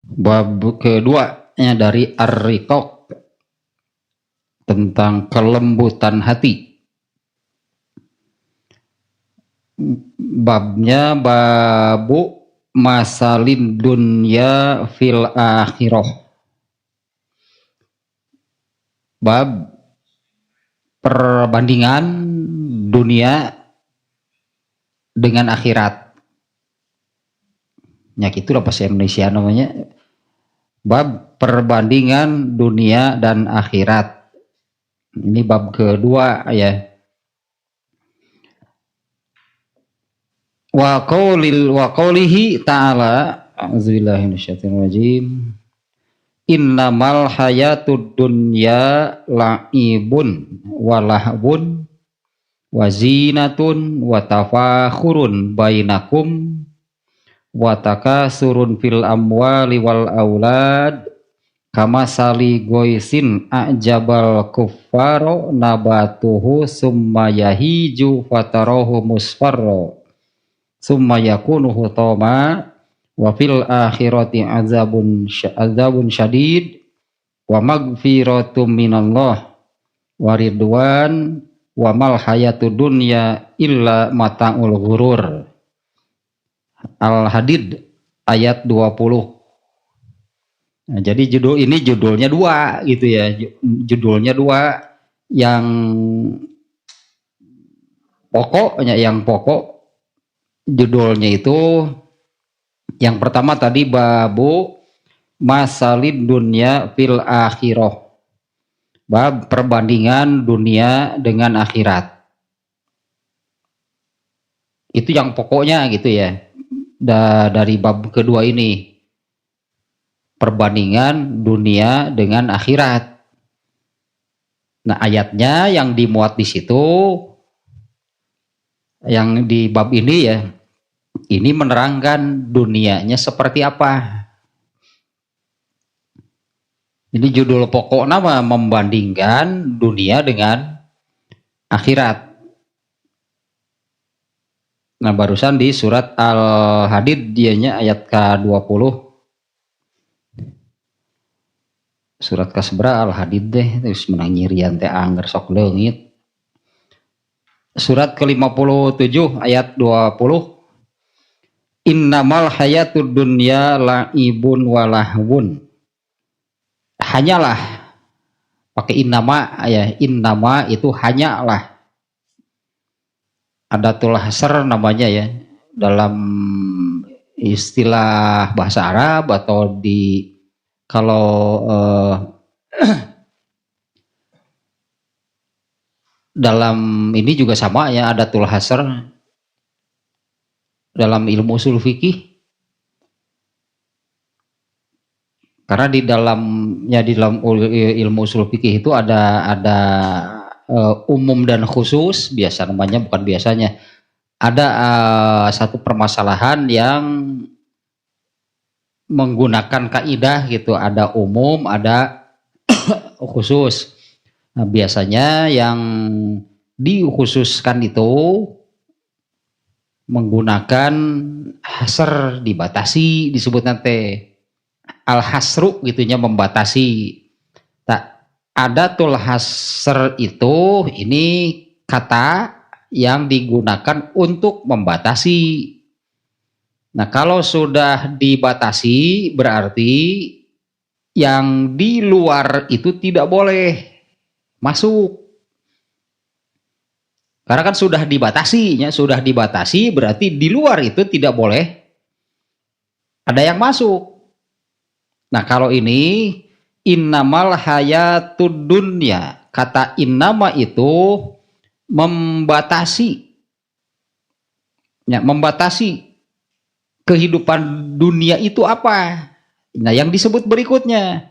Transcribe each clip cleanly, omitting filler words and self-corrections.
Bab keduanya dari Ar-Riqaq tentang kelembutan hati. Babnya babu masalin dunya fil akhirah. Bab perbandingan dunia dengan akhirat. Ya itulah bahasa Indonesia namanya. Bab perbandingan dunia dan akhirat. Ini bab kedua ya. Wa qaulihi ta'ala, a'udzubillahi minasyaitonir rajim. Innamal hayatud dunya la'ibun wa lahbun wa zinatun wa tafakhurun bainakum wa takasurun fil amwali wal aulad kama sali goisin a'jabal kuffaro nabatuhu summa yahiju fatarahu musfarro summa yakunu hutama wa fil akhirati azabun syadid wa magfiratum minallah wa ridwan wa mal hayatud dunya illa mata'ul ghurur. Al-Hadid ayat 20. Nah, jadi judulnya dua gitu ya. Judulnya dua, yang pokok judulnya itu yang pertama tadi babu masalid dunya fil akhirah. Bab perbandingan dunia dengan akhirat. Itu yang pokoknya gitu ya. Dari bab kedua ini, perbandingan dunia dengan akhirat. Nah, ayatnya yang dimuat di situ, yang di bab ini ya, ini menerangkan dunianya seperti apa. Ini judul pokok nama membandingkan dunia dengan akhirat. Nah, barusan di surat Al-Hadid dianya ayat ke-20. Surat kasebra Al-Hadid deh, terus menangirian teh angger sok leungit. Surat ke-57 ayat 20. Innamal hayatud dunya la'ibun wa lahwun. Hanyalah, pakai innama ya, innama itu hanyalah. Adatul hasr namanya ya, dalam istilah bahasa Arab atau di kalau dalam ini juga sama ya, adatul hasr dalam ilmu usul fikih. Karena di dalam ilmu usul fikih itu ada umum dan khusus, biasa namanya, bukan biasanya. Ada satu permasalahan yang menggunakan kaidah gitu, ada umum, ada khusus. Nah, biasanya yang dikhususkan itu menggunakan hasr, dibatasi, disebut nanti al-hasru gitunya, membatasi. Tak adatul hasr itu ini kata yang digunakan untuk membatasi. Nah, kalau sudah dibatasi berarti yang di luar itu tidak boleh masuk. Karena kan sudah dibatasi berarti di luar itu tidak boleh ada yang masuk. Nah, kalau ini innamal hayatud dunya, kata innama itu membatasi. Ya, membatasi kehidupan dunia itu apa? Nah, yang disebut berikutnya,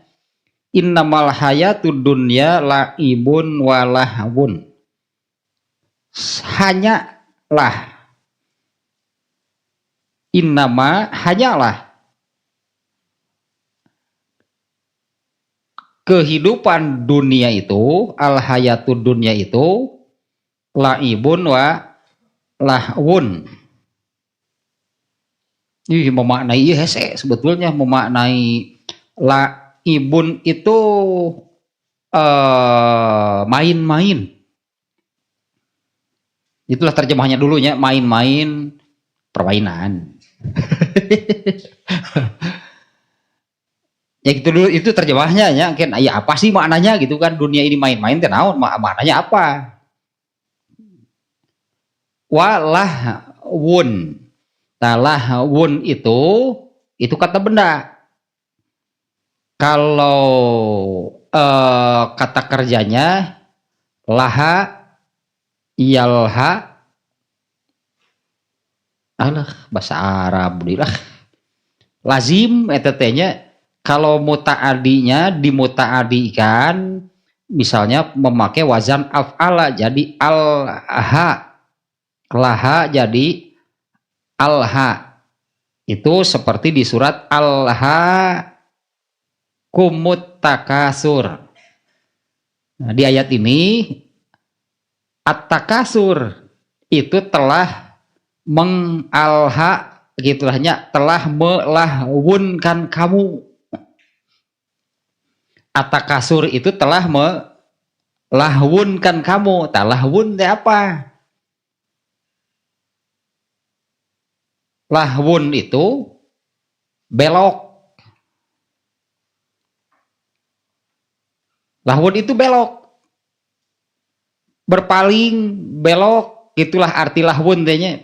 innamal hayatud dunya la'ibun wa lahwun. Hanyalah, innama hanyalah kehidupan dunia itu, al hayatud dunia itu la'ibun wa lahwun. Ih, memaknai iya hese sebetulnya memaknai laibun itu main-main. Itulah terjemahnya dulunya, main-main, permainan. Ya gitu dulu, itu terjemahnya ya. Kan ya apa sih maknanya gitu kan, dunia ini main-main teh naon, maknanya apa? Walahwun. Talahwun itu kata benda. Kalau kata kerjanya laha yalha, alah bahasa Arab lah, lazim etetnya. Kalau mutaadinya dimutaadikan, misalnya memakai wazan af'ala jadi alha, laha jadi alha. Itu seperti di surat alha kumut takasur. Nah, di ayat ini at-takasur itu telah mengalha gitulahnya, telah melahwunkan kamu. At-takasur itu telah melahwunkan kamu. Talahwun itu apa? Lahwun itu belok. Lahwun itu belok. Berpaling, belok, itulah arti lahwun tehnya.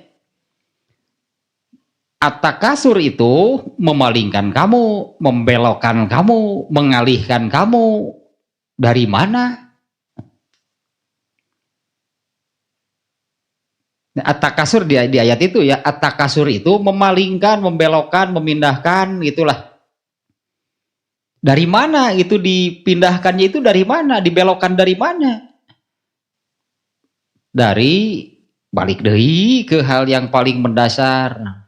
At-takasur itu memalingkan kamu, membelokkan kamu, mengalihkan kamu. Dari mana? At-takasur di ayat itu ya, at-takasur itu memalingkan, membelokkan, memindahkan, itulah. Dari mana itu dipindahkannya, itu dari mana, dibelokkan dari mana? Dari balik deui ke hal yang paling mendasar.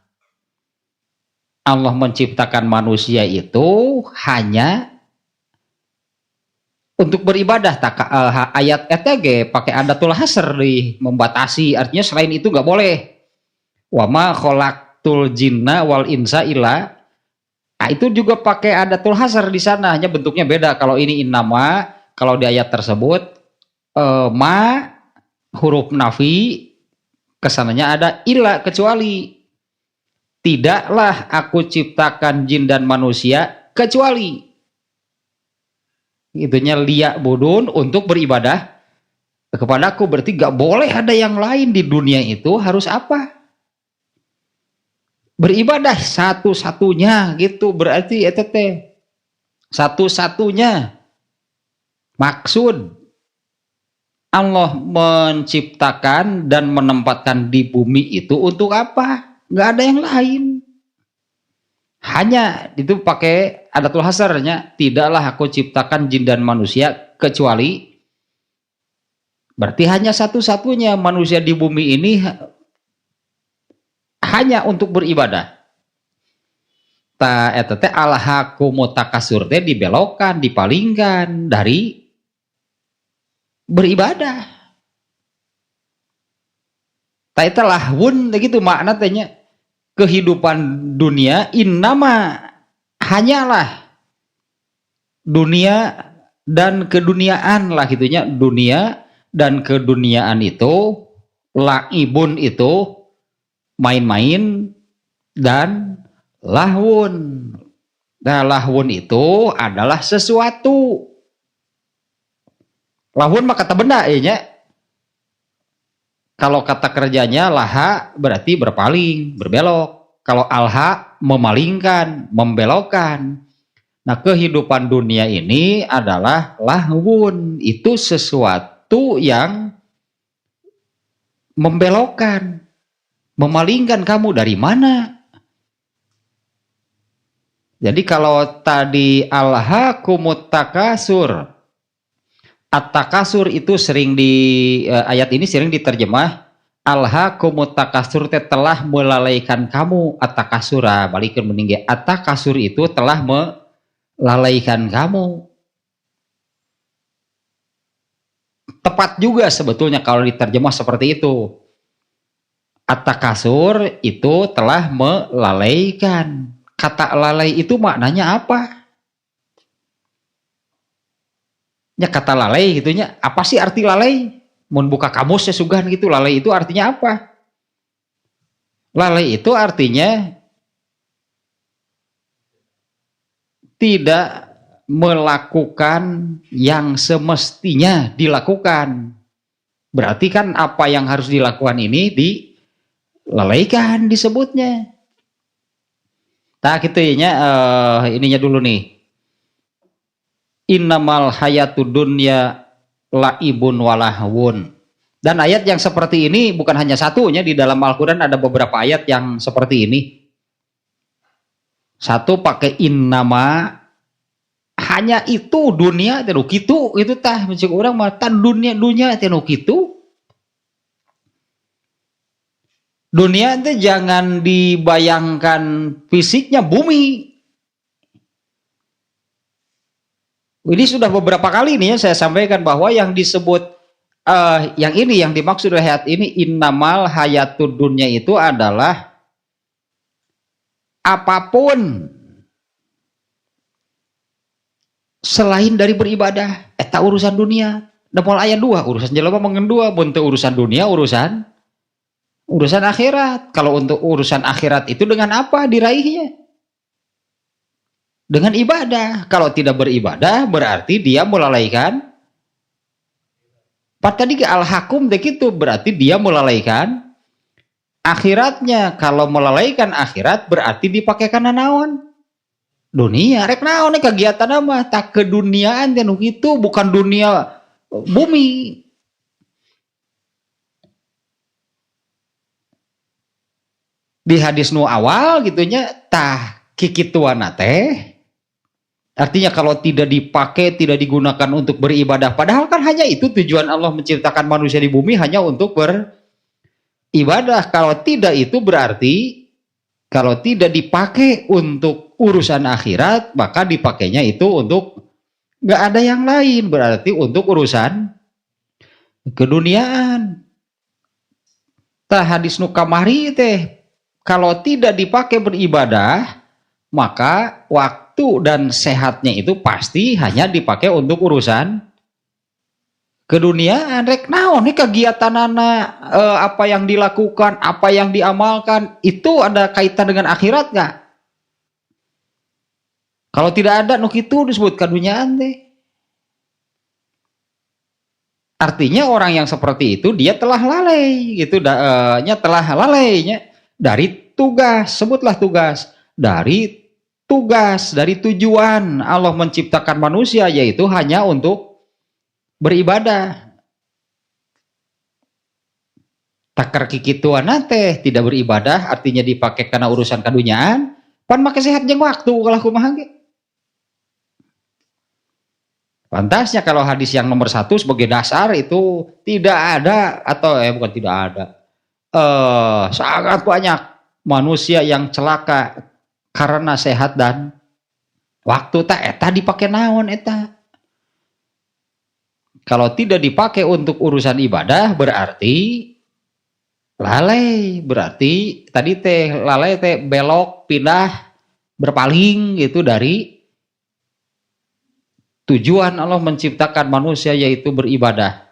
Allah menciptakan manusia itu hanya untuk beribadah. Ayat ETG pakai adatul hasr membatasi, artinya selain itu nggak boleh. Wa ma khalaqtul jinna wal insa illa. Nah, itu juga pakai adatul hasr di sana, hanya bentuknya beda. Kalau ini innama, kalau di ayat tersebut ma huruf nafi, kesananya ada illa, kecuali. Tidaklah aku ciptakan jin dan manusia kecuali. Itunya liya budun, untuk beribadah kepadaku. Berarti gak boleh ada yang lain di dunia itu. Harus apa? Beribadah satu-satunya gitu. Berarti itu teh satu-satunya. Maksud Allah menciptakan dan menempatkan di bumi itu untuk apa? Nggak ada yang lain. Hanya itu pakai adatul hasarnya, tidaklah aku ciptakan jin dan manusia kecuali. Berarti hanya satu-satunya manusia di bumi ini hanya untuk beribadah. Ta eta teh alhaqumut takasur teh dibelokkan, dipalingkan dari beribadah. Ta eta lahwun gitu makna tehnya. Kehidupan dunia innama hanyalah dunia dan keduniaan lah gitunya. Dunia dan keduniaan itu laibun itu main-main dan lahwun. Nah, lahwun itu adalah sesuatu. Lahwun mah kata benda ya. Kalau kata kerjanya laha berarti berpaling, berbelok. Kalau alha memalingkan, membelokkan. Nah, kehidupan dunia ini adalah lahwun. Itu sesuatu yang membelokkan, memalingkan kamu dari mana? Jadi kalau tadi alhaqumut takasur, at-takasur itu sering di ayat ini sering diterjemah alhaqumut takasur telah melalaikan kamu. At-takasura balikin meninggi, at-takasur itu telah melalaikan kamu. Tepat juga sebetulnya kalau diterjemah seperti itu. At-takasur itu telah melalaikan. Kata lalai itu maknanya apa? Ya kata lalai gitunya, apa sih arti lalai? Mun buka kamus ya sugan gitu, lalai itu artinya apa? Lalai itu artinya tidak melakukan yang semestinya dilakukan. Berarti kan apa yang harus dilakukan ini dilalaikan disebutnya. Nah gitu ya, ininya dulu nih. Innamal hayatud dunya laibun walahwun. Dan ayat yang seperti ini bukan hanya satunya, di dalam Al-Quran ada beberapa ayat yang seperti ini. Satu pakai innama, hanya itu dunia tinu kitu itu tah mencik orang mata dunia tinu kitu. Dunia itu jangan dibayangkan fisiknya bumi. Ini sudah beberapa kali nih ya saya sampaikan bahwa yang disebut yang ini yang dimaksud hayat ini innamal hayatud dunya itu adalah apapun selain dari beribadah. Eta urusan dunia. Damol ayat 2 urusan jelema mengendua, buntu urusan dunia, urusan akhirat. Kalau untuk urusan akhirat itu dengan apa diraihnya? Dengan ibadah. Kalau tidak beribadah berarti dia melalaikan. Tadi al-hakum begitu berarti dia melalaikan akhiratnya. Kalau melalaikan akhirat berarti dipakai karena naon? Dunia. Rek naon kegiatan apa? Tak keduniaan dan itu bukan dunia bumi. Di hadis nu awal gitunya tah kikituana teh. Artinya kalau tidak dipakai, tidak digunakan untuk beribadah. Padahal kan hanya itu tujuan Allah menciptakan manusia di bumi hanya untuk beribadah. Kalau tidak itu berarti kalau tidak dipakai untuk urusan akhirat, maka dipakainya itu untuk nggak ada yang lain. Berarti untuk urusan keduniaan. Tah hadis nu kamari teh kalau tidak dipakai beribadah, maka waktu dan sehatnya itu pasti hanya dipakai untuk urusan keduniaan. Rek naon nih kegiatan apa yang dilakukan, apa yang diamalkan itu ada kaitan dengan akhirat nggak? Kalau tidak ada nuk itu disebut keduniaan deh. Artinya orang yang seperti itu dia telah lalai gitu, telah lalainya dari tugas, sebutlah tugas, dari tujuan Allah menciptakan manusia yaitu hanya untuk beribadah. Takar kikituan teh tidak beribadah artinya dipakai karena urusan keduniaan, pan make sehat jeung waktu kalau kumaha ge. Pantasnya kalau hadis yang nomor 1 sebagai dasar itu tidak ada atau bukan tidak ada. Sangat banyak manusia yang celaka karena sehat dan waktu tak eta dipakai naon eta. Kalau tidak dipakai untuk urusan ibadah berarti lalai, berarti tadi teh lalai teh belok pindah berpaling gitu dari tujuan Allah menciptakan manusia yaitu beribadah.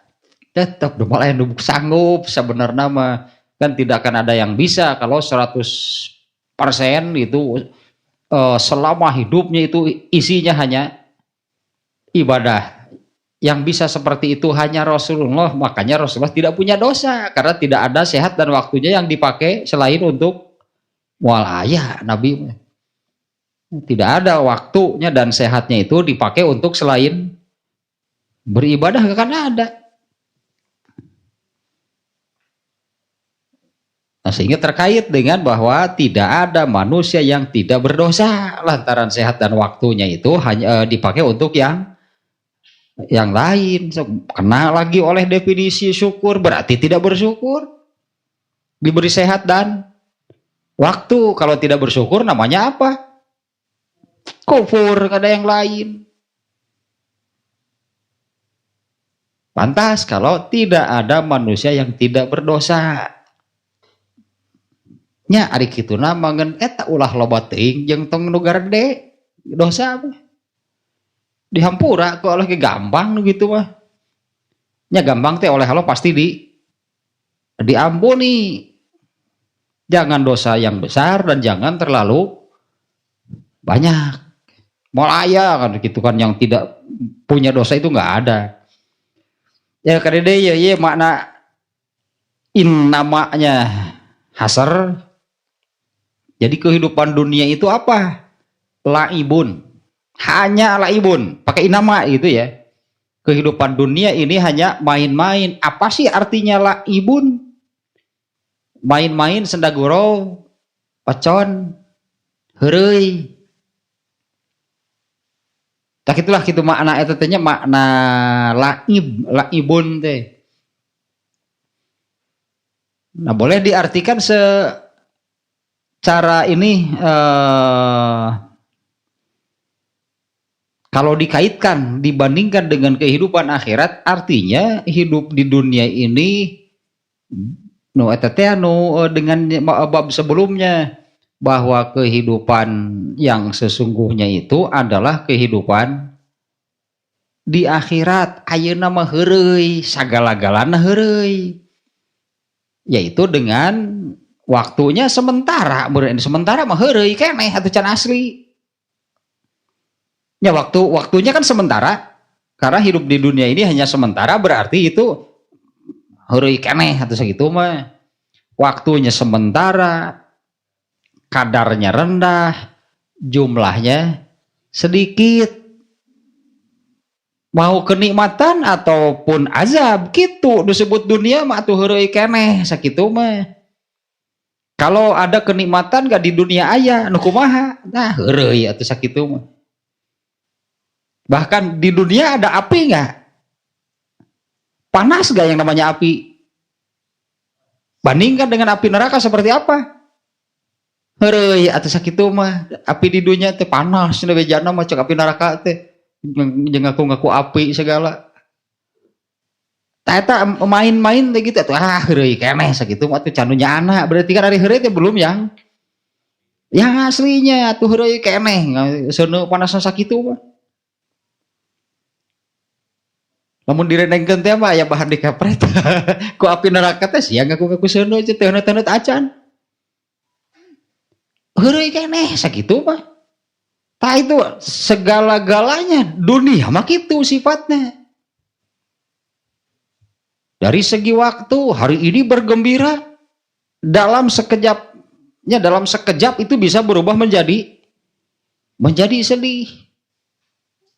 Tetap mulai sanggup sebenarnya mah kan tidak akan ada yang bisa kalau 100% itu selama hidupnya itu isinya hanya ibadah. Yang bisa seperti itu hanya Rasulullah, makanya Rasulullah tidak punya dosa karena tidak ada sehat dan waktunya yang dipakai selain untuk mualaya. Nabi tidak ada waktunya dan sehatnya itu dipakai untuk selain beribadah, kan ada. Nah, sehingga terkait dengan bahwa tidak ada manusia yang tidak berdosa lantaran sehat dan waktunya itu hanya dipakai untuk yang lain. Kena lagi oleh definisi syukur berarti tidak bersyukur. Diberi sehat dan waktu, kalau tidak bersyukur namanya apa? Kufur, ada yang lain. Pantas kalau tidak ada manusia yang tidak berdosa. nya ari kituna mangen eta ulah loba teuing jeung tong nu gede dosa mah dihampura ku Allah ge gampang nu kitu mah nya gampang teh oleh Allah pasti diampuni. Jangan dosa yang besar dan jangan terlalu banyak. Mulaya kan gitu kan, yang tidak punya dosa itu nggak ada. Ya kadede ya makna namanya hasar. Jadi kehidupan dunia itu apa? Laibun. Hanya laibun. Pakai nama gitu ya. Kehidupan dunia ini hanya main-main. Apa sih artinya laibun? Main-main sendaguro, pacon, heureuy. Tak itulah gitu makna eta teh nya makna laibun teh. Nah, boleh diartikan secara ini kalau dikaitkan dibandingkan dengan kehidupan akhirat, artinya hidup di dunia ini eta teh dengan bab sebelumnya bahwa kehidupan yang sesungguhnya itu adalah kehidupan di akhirat. Ayeuna mah heureuy, sagala-galana heureuy. Yaitu dengan waktunya sementara, sementara mah heureuy keneh atuh can asli. Ya waktunya kan sementara. Karena hidup di dunia ini hanya sementara, berarti itu heureuy keneh atuh sakitu mah. Waktunya sementara, kadarnya rendah, jumlahnya sedikit. Mau kenikmatan ataupun azab gitu disebut dunia mah atuh heureuy keneh sakitu mah. Kalau ada kenikmatan gak di dunia aya nu kumaha? Nah, heureuy atuh sakitu mah. Bahkan di dunia ada api enggak? Panas gak yang namanya api? Bandingkan dengan api neraka seperti apa? Heureuy atuh sakitu mah. Api di dunia teh panas, nu bejana mah cek api neraka teh jeung ngaku-ngaku api segala. Tah eta main-main teh gitu atuh heureuy keneh sakitu mah atuh can nu nyaana. Berarti kan ari heureuy teh belum yang aslinya atuh heureuy keneh seuneu panasna sakitu mah. Lamun direnengkeun teh mah aya bahan dikepret. Ku api neraka teh sia ngaku-ngaku seuneu teh teuneut acan. Heureuy keneh sakitu mah. Tah itu segala-galanya dunia mah kitu sifatnya. Dari segi waktu hari ini bergembira, dalam sekejap itu bisa berubah menjadi sedih.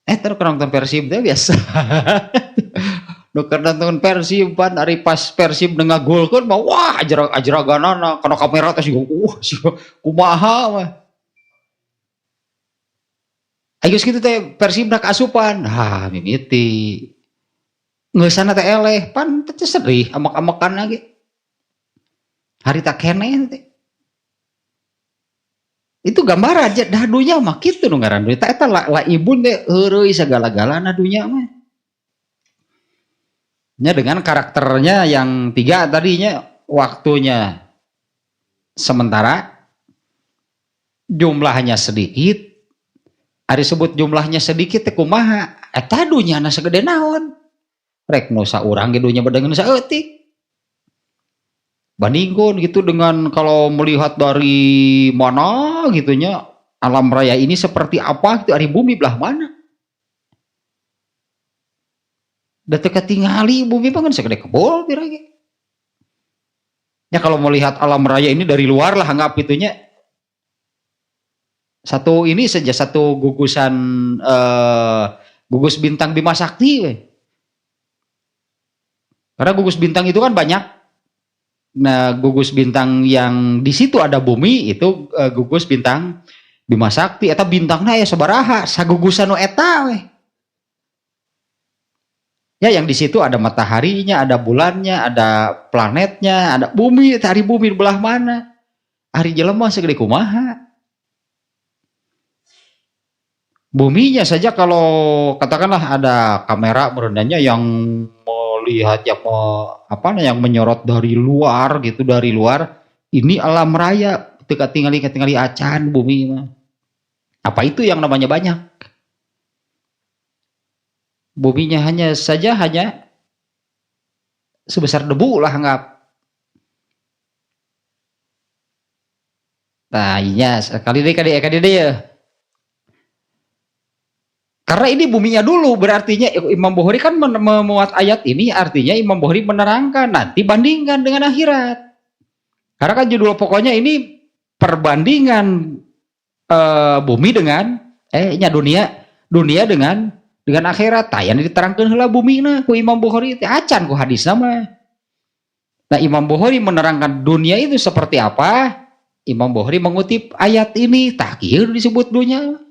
Terus nonton Persib teh biasa. Nuker nonton Persib pan ari pas Persib ngagolkeun mah wah ajraganana kana kamera teh kumaha mah. Ayo kitu teh Persib nak asupan. Mimiti. Ngeusana teh eleh pan teh sedih amak-amakan lagi. Harita keneh teh. Itu gambaran aja dah dunia mah kitu nu ngaran dunia. Eta laibun teh heureuy sagala-galana dunia mah. Nya dengan karakternya yang tiga tadinya, waktunya sementara, jumlahnya sedikit. Ari sebut jumlahnya sedikit teh kumaha? Eta dunyana sagede naon? Rek nu saurang ge dunya badangan saeutik. Bandingkeun gitu dengan kalau melihat dari mana gitunya alam raya ini seperti apa gitu, ari bumi belah mana? Da teu katingali bumi mah kan sagede kebol pira ge. Ya kalau melihat alam raya ini dari luar lah anggap itunya satu gugusan gugus bintang Bima Sakti we. Karena gugus bintang itu kan banyak. Nah, gugus bintang yang di situ ada bumi itu gugus bintang Bima Sakti. Eta bintangna ya sabaraha? Sagugusan nu eta we. Ya yang di situ ada mataharinya, ada bulannya, ada planetnya, ada bumi. Hari bumi belah mana? Hari jelema segede kumaha? Buminya saja kalau katakanlah ada kamera merendahnya yang melihat yang menyorot dari luar gitu, dari luar ini alam raya teka tingali acan bumi mah. Apa itu yang namanya banyak? Buminya hanya sebesar debu lah anggap. Nah, iya sekali deh ya. Karena ini buminya dulu, berartinya Imam Bukhari kan memuat ayat ini, artinya Imam Bukhari menerangkan, nanti bandingkan dengan akhirat. Karena kan judul pokoknya ini perbandingan bumi dengan dunia dengan akhirat. Yang diterangkan heula bumina ku Imam Bukhari teh acan ku hadis nama. Nah, Imam Bukhari menerangkan dunia itu seperti apa? Imam Bukhari mengutip ayat ini, tak kieu disebut dunia.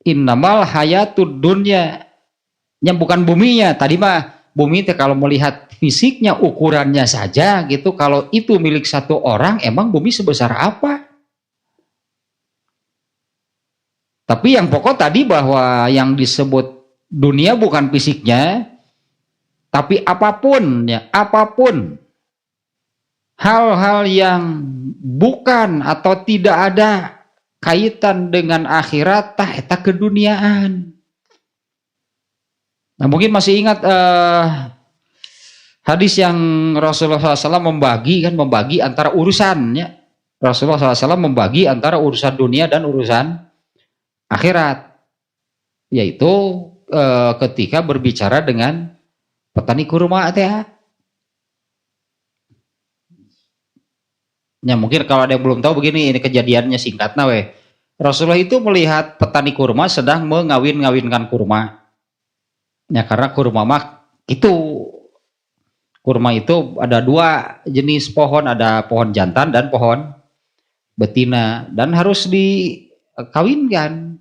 Innamal hayatud dunya, yang bukan buminya. Tadi mah bumi itu kalau melihat fisiknya, ukurannya saja gitu. Kalau itu milik satu orang, emang bumi sebesar apa? Tapi yang pokok tadi bahwa yang disebut dunia bukan fisiknya, tapi apapun ya, apapun hal-hal yang bukan atau tidak ada kaitan dengan akhirat, tah eta keduniaan. Nah, mungkin masih ingat hadis yang Rasulullah SAW membagi antara urusannya. Rasulullah SAW membagi antara urusan dunia dan urusan akhirat, yaitu ketika berbicara dengan petani kurma teh. Ya mungkin kalau ada yang belum tahu begini, ini kejadiannya singkatnya weh. Rasulullah itu melihat petani kurma sedang mengawinkan kurma. Ya karena kurma itu ada dua jenis pohon, ada pohon jantan dan pohon betina, dan harus dikawinkan.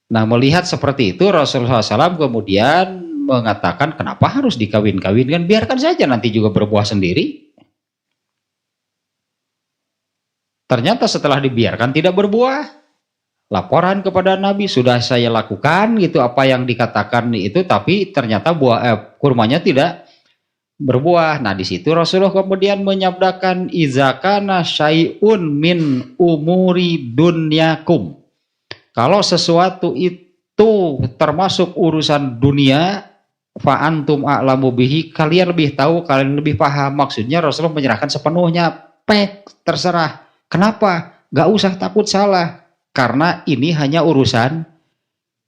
Nah, melihat seperti itu Rasulullah SAW kemudian mengatakan, kenapa harus dikawin-kawinkan, biarkan saja nanti juga berbuah sendiri. Ternyata setelah dibiarkan tidak berbuah. Laporan kepada Nabi, sudah saya lakukan gitu apa yang dikatakan itu, tapi ternyata kurmanya tidak berbuah. Nah, di situ Rasulullah kemudian menyabdakan, izakana syai'un min umuri dunyakum. Kalau sesuatu itu termasuk urusan dunia, fa antum a'lamu bihi, kalian lebih tahu, kalian lebih paham. Maksudnya Rasulullah menyerahkan sepenuhnya, terserah. Kenapa? Gak usah takut salah, karena ini hanya urusan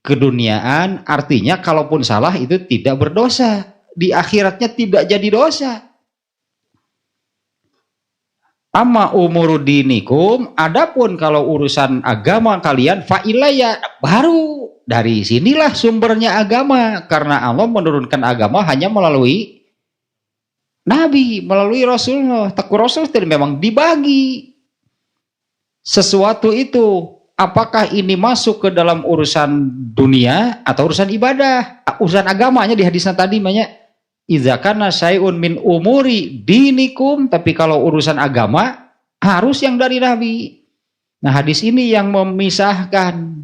keduniaan. Artinya kalaupun salah itu tidak berdosa, di akhiratnya tidak jadi dosa. Amma umurudinikum, adapun kalau urusan agama kalian, fa ilayya, baru dari sinilah sumbernya agama, karena Allah menurunkan agama hanya melalui Nabi, melalui Rasulullah. Taku Rasul itu memang dibagi sesuatu itu, apakah ini masuk ke dalam urusan dunia atau urusan ibadah, urusan agamanya di hadisnya tadi banyak. Idza kana syai'un min umuri dinikum, tapi kalau urusan agama harus yang dari Nabi. Nah, hadis ini yang memisahkan,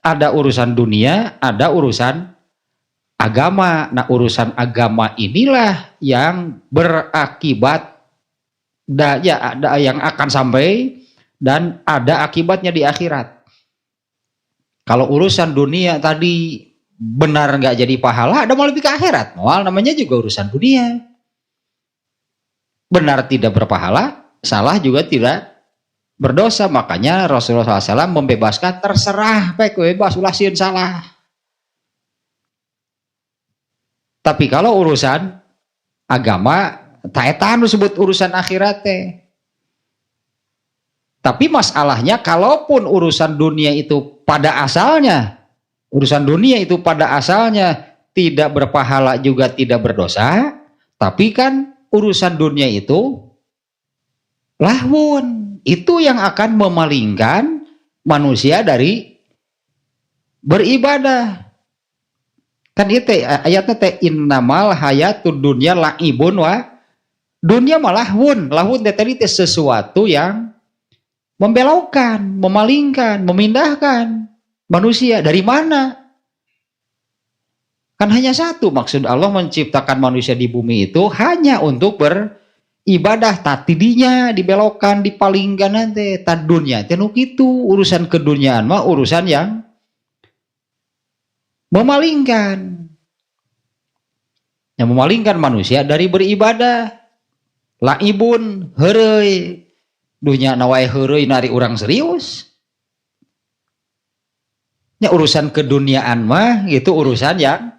ada urusan dunia, ada urusan agama. Nah, urusan agama inilah yang berakibat ada yang akan sampai dan ada akibatnya di akhirat. Kalau urusan dunia tadi benar nggak jadi pahala, ada mau lebih ke akhirat. Mual namanya juga urusan dunia. Benar tidak berpahala, salah juga tidak berdosa. Makanya Rasulullah SAW membebaskan, terserah, baik bebas ulah sieun salah. Tapi kalau urusan agama, taetan disebut urusan akhirat teh. Tapi masalahnya, kalaupun urusan dunia itu pada asalnya tidak berpahala juga tidak berdosa, tapi kan urusan dunia itu lahwun, itu yang akan memalingkan manusia dari beribadah. Kan itu ayatnya teh, innamal hayatud dunya la'ibun wa dunya malahwun. Lahwun tadi sesuatu yang membelokkan, memalingkan, memindahkan manusia dari mana? Kan hanya satu maksud Allah menciptakan manusia di bumi itu hanya untuk beribadah. Tadinya dibelokkan, dipalingkan nanti tad dunia tenuk itu urusan keduniaan mah urusan yang memalingkan manusia dari beribadah. Laibun heureuy dunya nawai heureuy nari urang serius. Ya urusan keduniaan mah itu urusan yang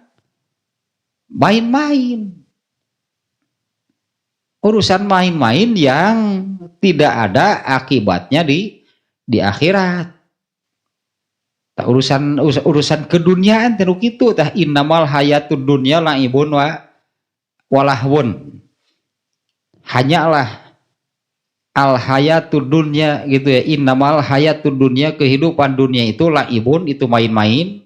main-main. Urusan main-main yang tidak ada akibatnya di akhirat. Urusan keduniaan tenuk itu tah innamal hayatud dunya laibun walahwun. Hanyalah al hayatud dunya gitu ya, innamal hayatud dunya, kehidupan dunia itu laibun, itu main-main.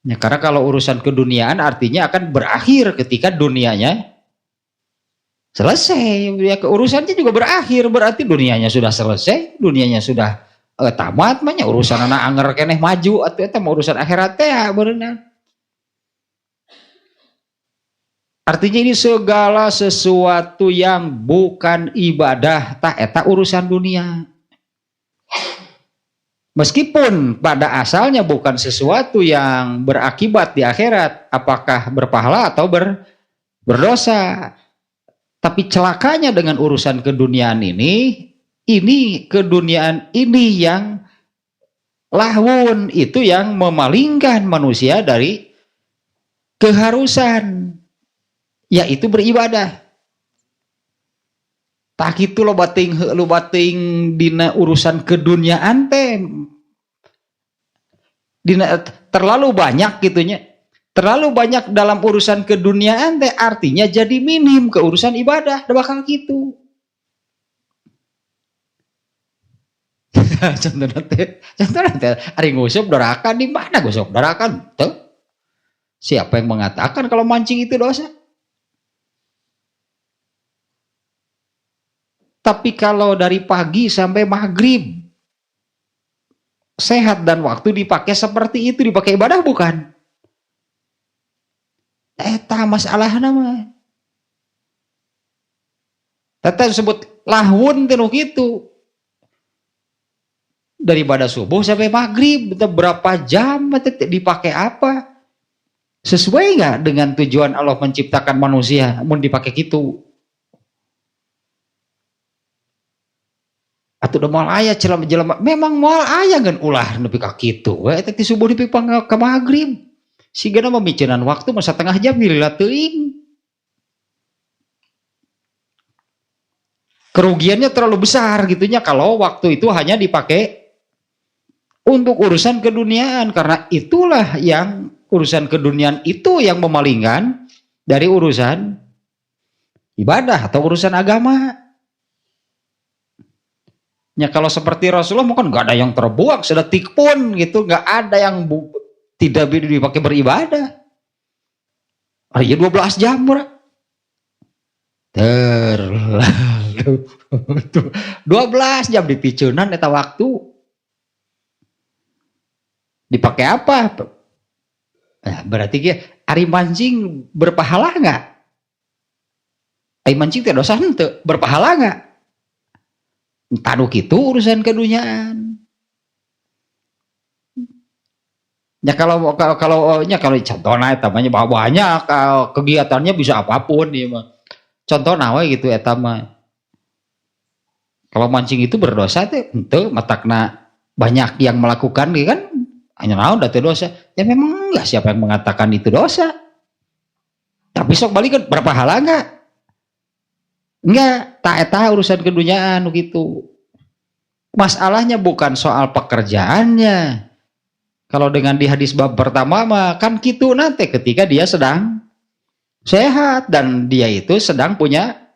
Ya, karena kalau urusan keduniaan artinya akan berakhir ketika dunianya selesai. Ya, urusannya juga berakhir, berarti dunianya sudah selesai, dunianya sudah tamat, mah urusan anak anger keneh maju atau eta urusan akhirat teh berenang. Artinya ini segala sesuatu yang bukan ibadah tak eta urusan dunia. Meskipun pada asalnya bukan sesuatu yang berakibat di akhirat, apakah berpahala atau berdosa. Tapi celakanya dengan urusan keduniaan ini keduniaan ini yang lahwun, itu yang memalingkan manusia dari keharusan, yaitu beribadah. Tak itu lo bating dina urusan keduniaan teh terlalu banyak gitunya. Terlalu banyak dalam urusan keduniaan teh artinya jadi minim ke urusan ibadah, da bakal gitu. Contohnya teh ari nguseup dorakan di mana gosok dorakan? Tuh. Siapa yang mengatakan kalau mancing itu dosa? Tapi kalau dari pagi sampai maghrib sehat dan waktu dipakai seperti itu, dipakai ibadah bukan? Eta masalah nama. Tata disebut lahun tenuk itu. Daripada subuh sampai maghrib, berapa jam dipakai apa? Sesuai nggak dengan tujuan Allah menciptakan manusia? Mau dipakai gitu? Atau udah moal aya jelema memang moal aya kan ulah nepi ka kitu we eta ti subuh nepi ka maghrib sigana mamiceunaan waktu masa setengah jam lila teuing. Kerugiannya terlalu besar gitunya kalau waktu itu hanya dipakai untuk urusan keduniaan, karena itulah yang urusan keduniaan itu yang memalingkan dari urusan ibadah atau urusan agama. Ya kalau seperti Rasulullah mungkin nggak ada yang terbuang sedetik pun gitu, nggak ada yang tidak dipakai beribadah. Hari 12 jam murah. Terlalu 12 jam dipicunan eta waktu. Dipakai apa? Nah, berarti ari mancing berpahala nggak? Ari mancing teh dosa henteu, berpahala nggak? Taduk itu urusan keduniaan. Ya kalau contohnya namanya banyak kegiatannya bisa apapun ya mah. Contohnya we gitu eta mah. Kalau mancing itu berdosa teh henteu matakna banyak yang melakukan kan hanya naon da teh dosa. Ya memang enggak, siapa yang mengatakan itu dosa. Tapi sok balik kan berpahala enggak? Enggak, tak eta urusan keduniaan gitu. Masalahnya bukan soal pekerjaannya. Kalau dengan di hadis bab pertama mah kan gitu nanti ketika dia sedang sehat dan dia itu sedang punya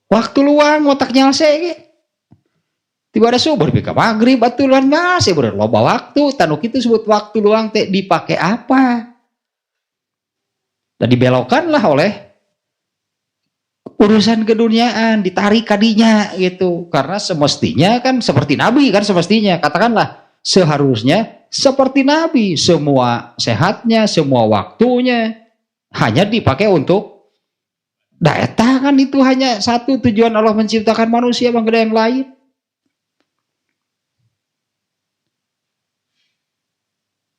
waktu luang, otaknya nyalse. Tiba ada subuh di maghrib batulan nyalse bener loba waktu, tanu kitu sebut waktu luang teh dipakai apa? Dan dibelokkanlah oleh urusan keduniaan, ditarik kadinya gitu. Karena semestinya kan seperti Nabi kan semestinya, katakanlah seharusnya seperti Nabi, semua sehatnya, semua waktunya hanya dipakai untuk daetah, kan itu hanya satu tujuan Allah menciptakan manusia, bang, ada yang lain.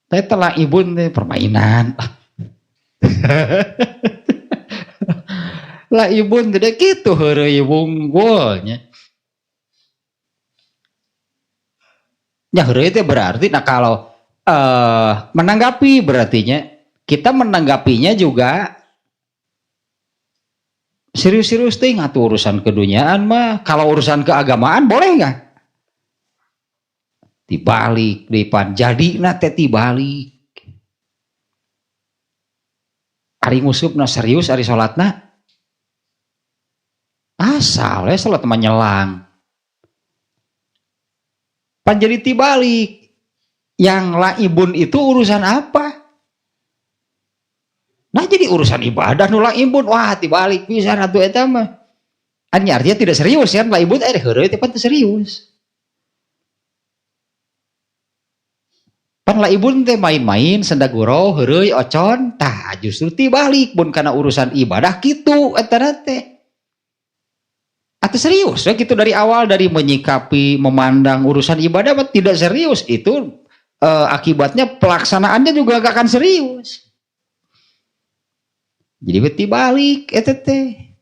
Telah ibun permainan. Lah ibun tidak gitu heureuy wunggulnya. Ya heureuy itu berarti nah kalau menanggapi berartinya kita menanggapinya juga serius-serius ting atau urusan keduniaan mah. Kalau urusan keagamaan boleh nggak? Dibalik, jadi nate dibalik. Ari ngusupna serius, ari sholatna asal ya sholat teman nyelang. Pan jadi tibalik. Yang laibun itu urusan apa? Nah jadi urusan ibadah nu laibun, wah tibalik bisa atuh eta mah. Artinya tidak serius ya, laibun heureuy teh pan serius. Pan laibun teh main-main, sendagurau, heureuy, ocon, tah justru tibalik bun kana urusan ibadah kitu eta teh. Atau serius ya gitu dari awal, dari menyikapi, memandang urusan ibadah tidak serius, itu akibatnya pelaksanaannya juga gak akan serius. Jadi tibalik eta teh.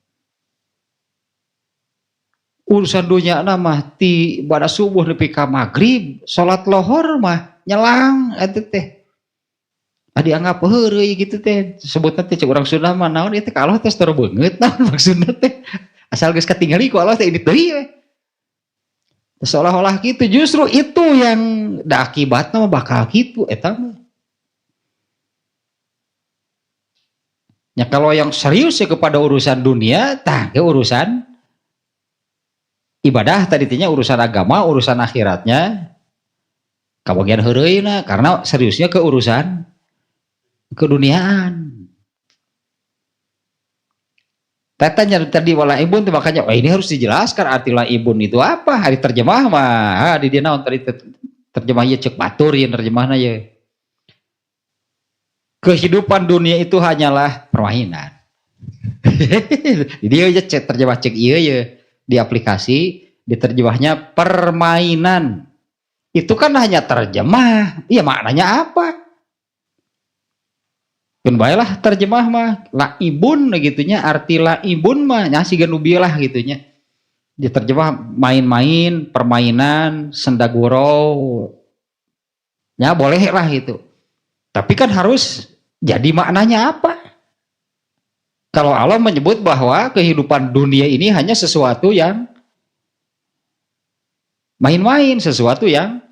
Urusan dunia mah ti ibadah subuh nepi ka magrib, salat lohor mah nyelang eta teh. Dianggap heureuy gitu teh. Sebutna teh cek urang Sunda mah naon ieu teh ka Allah teh sator beungeut naon maksudna teh. Asal geus katingali ku Allah teh ini deui we. Seolah-olah gitu, justru itu yang da akibatna mah bakal kitu eta mah. Ya kalau yang serius ya kepada urusan dunia, tah ke urusan ibadah tadi tinya urusan agama, urusan akhiratnya kabagian heureuy karena seriusnya ke urusan keduniaan. Tetanya tadi wala ibun makanya ini harus dijelaskan arti la ibun itu apa. Hari terjemah mah di dia naon tadi terjemah ieu cek batur ya terjemahna ya. Kehidupan dunia itu hanyalah permainan. Jadi ya cek terjemah cek ieu ya di aplikasi diterjemahnya permainan. Itu kan hanya terjemah. Iya maknanya apa? Kun baelah terjemah mah laibun gitunya, arti laibun mah nya siga nu bieu lah gitunya. Diterjemah main-main, permainan, sendagurau. Ya boleh lah gitu. Tapi kan harus jadi maknanya apa? Kalau Allah menyebut bahwa kehidupan dunia ini hanya sesuatu yang main-main, sesuatu yang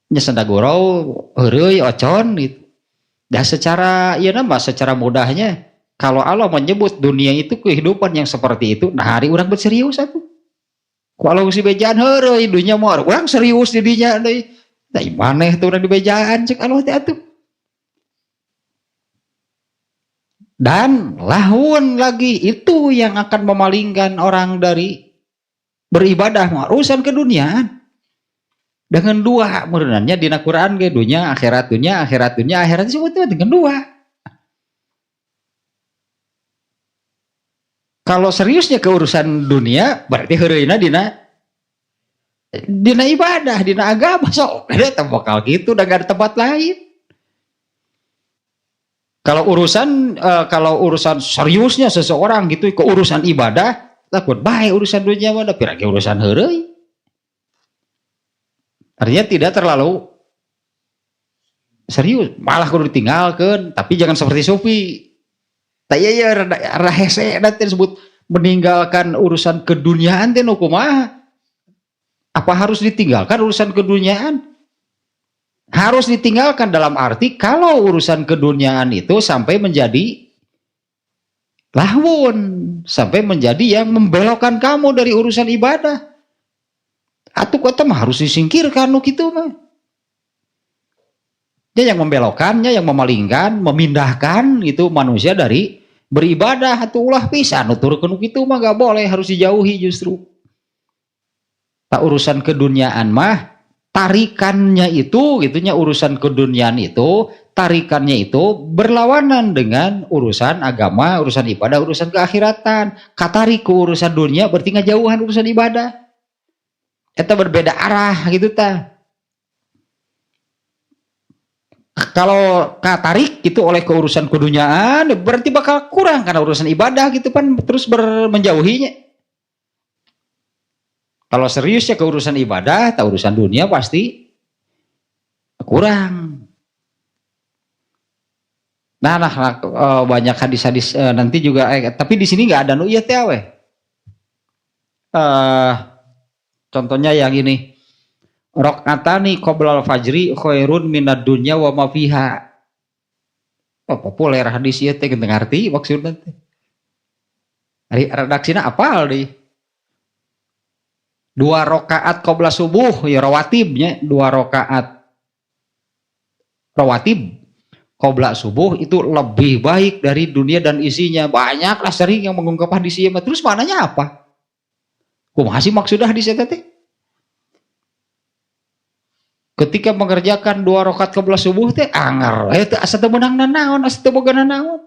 nyesendagurau, heureuy, ocon gitu. Dan secara secara mudahnya kalau Allah menyebut dunia itu kehidupan yang seperti itu, nah hari urang berserius atuh. Kalau si bejaan heureuy dunia mah urang serius di dinya deui. Tah maneh teh urang di bejaan cek Allah teh atuh. Dan lahun lagi itu yang akan memalingkan orang dari beribadah urusan keduniaan. Dengan dua menurunannya dina Quran ge dunia akhirat disebutnya dengan dua. Kalau seriusnya ke urusan dunia berarti heureuyna dina ibadah, dina agama sok ada bakal gitu dan gak ada tempat lain. Kalau urusan seriusnya seseorang gitu ke urusan ibadah, takut bae urusan dunia mah tapi lagi urusan heureuy. Artinya tidak terlalu serius, malah kudu ditinggalkan, tapi jangan seperti sufi. Taya ya rada hese nanti disebut meninggalkan urusan keduniaan teh nu kumaha? Apa harus ditinggalkan urusan keduniaan? Harus ditinggalkan dalam arti kalau urusan keduniaan itu sampai menjadi lahwun, sampai menjadi yang membelokkan kamu dari urusan ibadah. Atuh kota mah harus disingkirkan nu kitu mah. Dia yang membelokkannya, yang memalingkan, memindahkan itu manusia dari beribadah atuh ulah pisan nuturkeun kitu mah gak boleh, harus dijauhi justru. Tak urusan keduniaan mah tarikannya itu gitunya urusan keduniaan itu, tarikannya itu berlawanan dengan urusan agama, urusan ibadah, urusan keakhiratan. Katariku urusan dunia berarti ngajauhan urusan ibadah. Eta berbeda arah gitu ta. Kalau katarik gitu oleh keurusan keduniaan berarti bakal kurang karena urusan ibadah gitu kan terus menjauhinya. Kalau serius ya keurusan ibadah, atau urusan dunia pasti kurang. Nah, banyak hadis-hadis nanti juga tapi di sini nggak ada nu ieu teh we. Contohnya yang ini. Rokatani qoblal fajri khairun minad dunya wa ma fiha. Oh, populer hadis ieu teh teu ngarti maksudna teh. Ari redaksina apal deui. 2 rakaat qabla subuh ya rawatibnya 2 rakaat rawatib qabla subuh itu lebih baik dari dunia dan isinya. Banyaklah sering yang mengungkap hadis ieu. Terus mananya apa? Kumaha sih maksudnya hadis eta teh? Ketika mengerjakan 2 rakaat qabla subuh teh anger teh asa teu meunang nanaon, asa teu boga nanaon.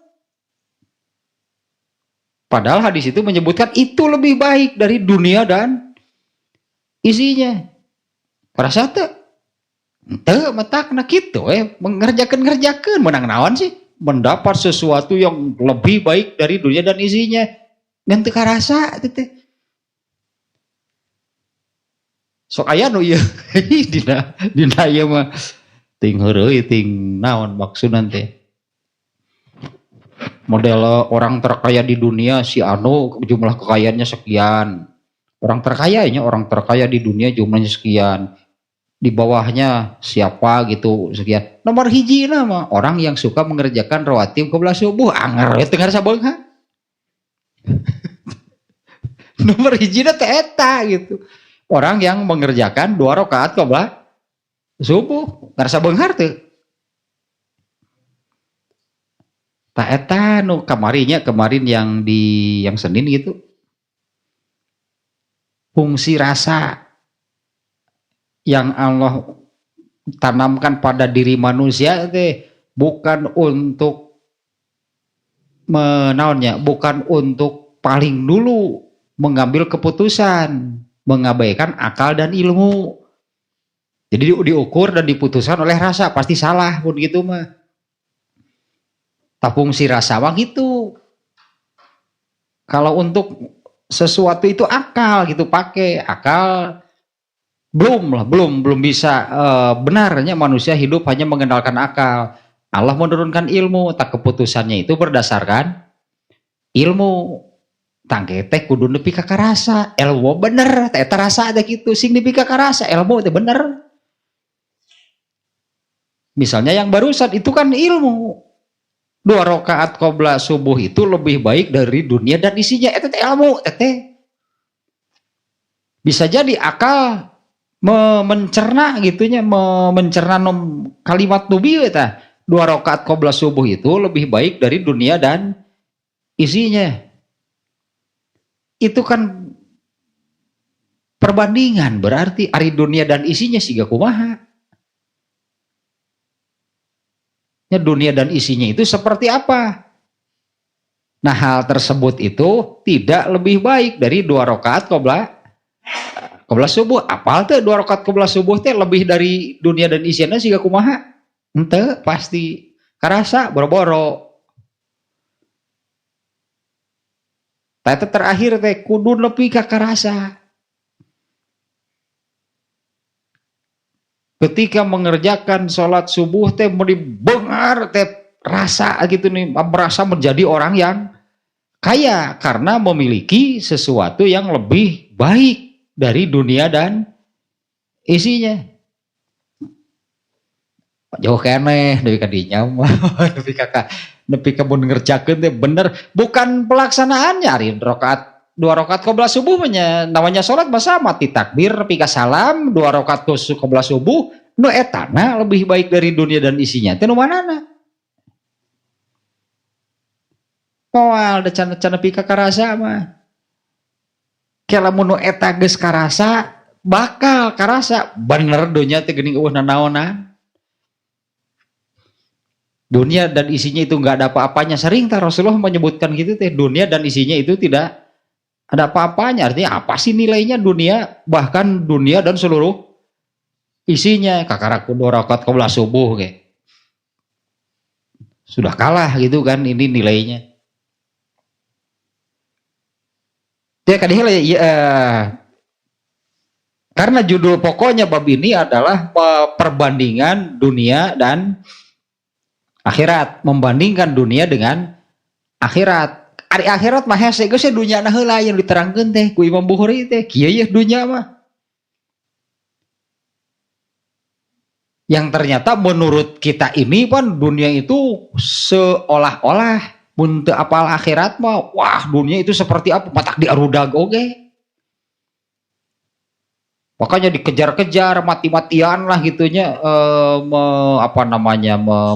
Padahal hadis itu menyebutkan itu lebih baik dari dunia dan isinya. Parasa teu? Teu matakna kitu mengerjakeun meunang naon sih? Mendapat sesuatu yang lebih baik dari dunia dan isinya. Ngan teu karasa teh. Sok aya nu ieu dina ieu mah ting heureuy ting naon maksudna teh. Model orang terkaya di dunia si anu jumlah kekayaannya sekian. Orang terkayanya orang terkaya di dunia jumlahnya sekian. Di bawahnya siapa gitu sekian. Nomor hiji mah orang yang suka mengerjakan rawatib qabla subuh anger teu ngarasa beunghang. Nomor hiji teh eta gitu. Orang yang mengerjakan 2 rakaat qabla subuh ngarasa beunghar teu. Tah eta nu kemarin yang Senin gitu. Fungsi rasa yang Allah tanamkan pada diri manusia teh bukan untuk bukan untuk paling dulu mengambil keputusan, mengabaikan akal dan ilmu. Jadi diukur dan diputuskan oleh rasa, pasti salah pun gitu mah. Tak fungsi rasa mah gitu. Kalau untuk sesuatu itu akal gitu pakai akal belum bisa benarnya manusia hidup hanya mengandalkan akal. Allah menurunkan ilmu, tak keputusannya itu berdasarkan ilmu. Tangke teh kudu nepi ka karasa, ilmu bener, teh rasa ada gitu, sing nepi ka karasa, ilmu teh bener. Misalnya yang barusan itu kan ilmu. 2 rakaat qabla subuh itu lebih baik dari dunia dan isinya, eta teh ilmu, teh. Bisa jadi akal mencerna gitunya, mencerna kalimat nubi eta. 2 rakaat qabla subuh itu lebih baik dari dunia dan isinya. Itu kan perbandingan berarti ari dunia dan isinya siga kumaha. Ya dunia dan isinya itu seperti apa? Nah hal tersebut itu tidak lebih baik dari 2 rakaat qabla subuh. Apal teh 2 rakaat qabla subuh teh lebih dari dunia dan isinya siga kumaha? Henteu pasti karasa boro-boro. Tapi terakhir teh kudu nepi ka karasa. Ketika mengerjakan sholat subuh teh mau dibengar teh rasa gitu nih, merasa menjadi orang yang kaya karena memiliki sesuatu yang lebih baik dari dunia dan isinya. Jauh keneh dari kadinya mah nepi ka mun ngerjakeun teh bener bukan pelaksanaannya ari 2 rakaat qabla subuh namanya salat masa mati takbir nepi ka salam 2 rakaat qabla subuh nu etana lebih baik dari dunia dan isinya teh nu manana moal da can nepi ka karasa mah ke lamun nu eta geus karasa bakal karasa bener dunia teh geuning eueuh nanaonan. Dunia dan isinya itu nggak ada apa-apanya. Sering Rasulullah menyebutkan gitu teh, dunia dan isinya itu tidak ada apa-apanya. Artinya apa sih nilainya dunia? Bahkan dunia dan seluruh isinya. Kakaraku 2 rakaat qabla subuh kayak. Sudah kalah gitu kan ini nilainya. Ya karena judul pokoknya bab ini adalah perbandingan dunia dan akhirat, membandingkan dunia dengan akhirat. Ari akhirat mah hese geus dunya na heula yang diterangkeun teh ku Imam Bukhari teh. Kieu ye dunya mah. Yang ternyata menurut kita ini pun dunia itu seolah-olah mun teu apal akhirat mah wah dunia itu seperti apa matak diarudag oge. Makanya dikejar-kejar mati-matian lah gitunya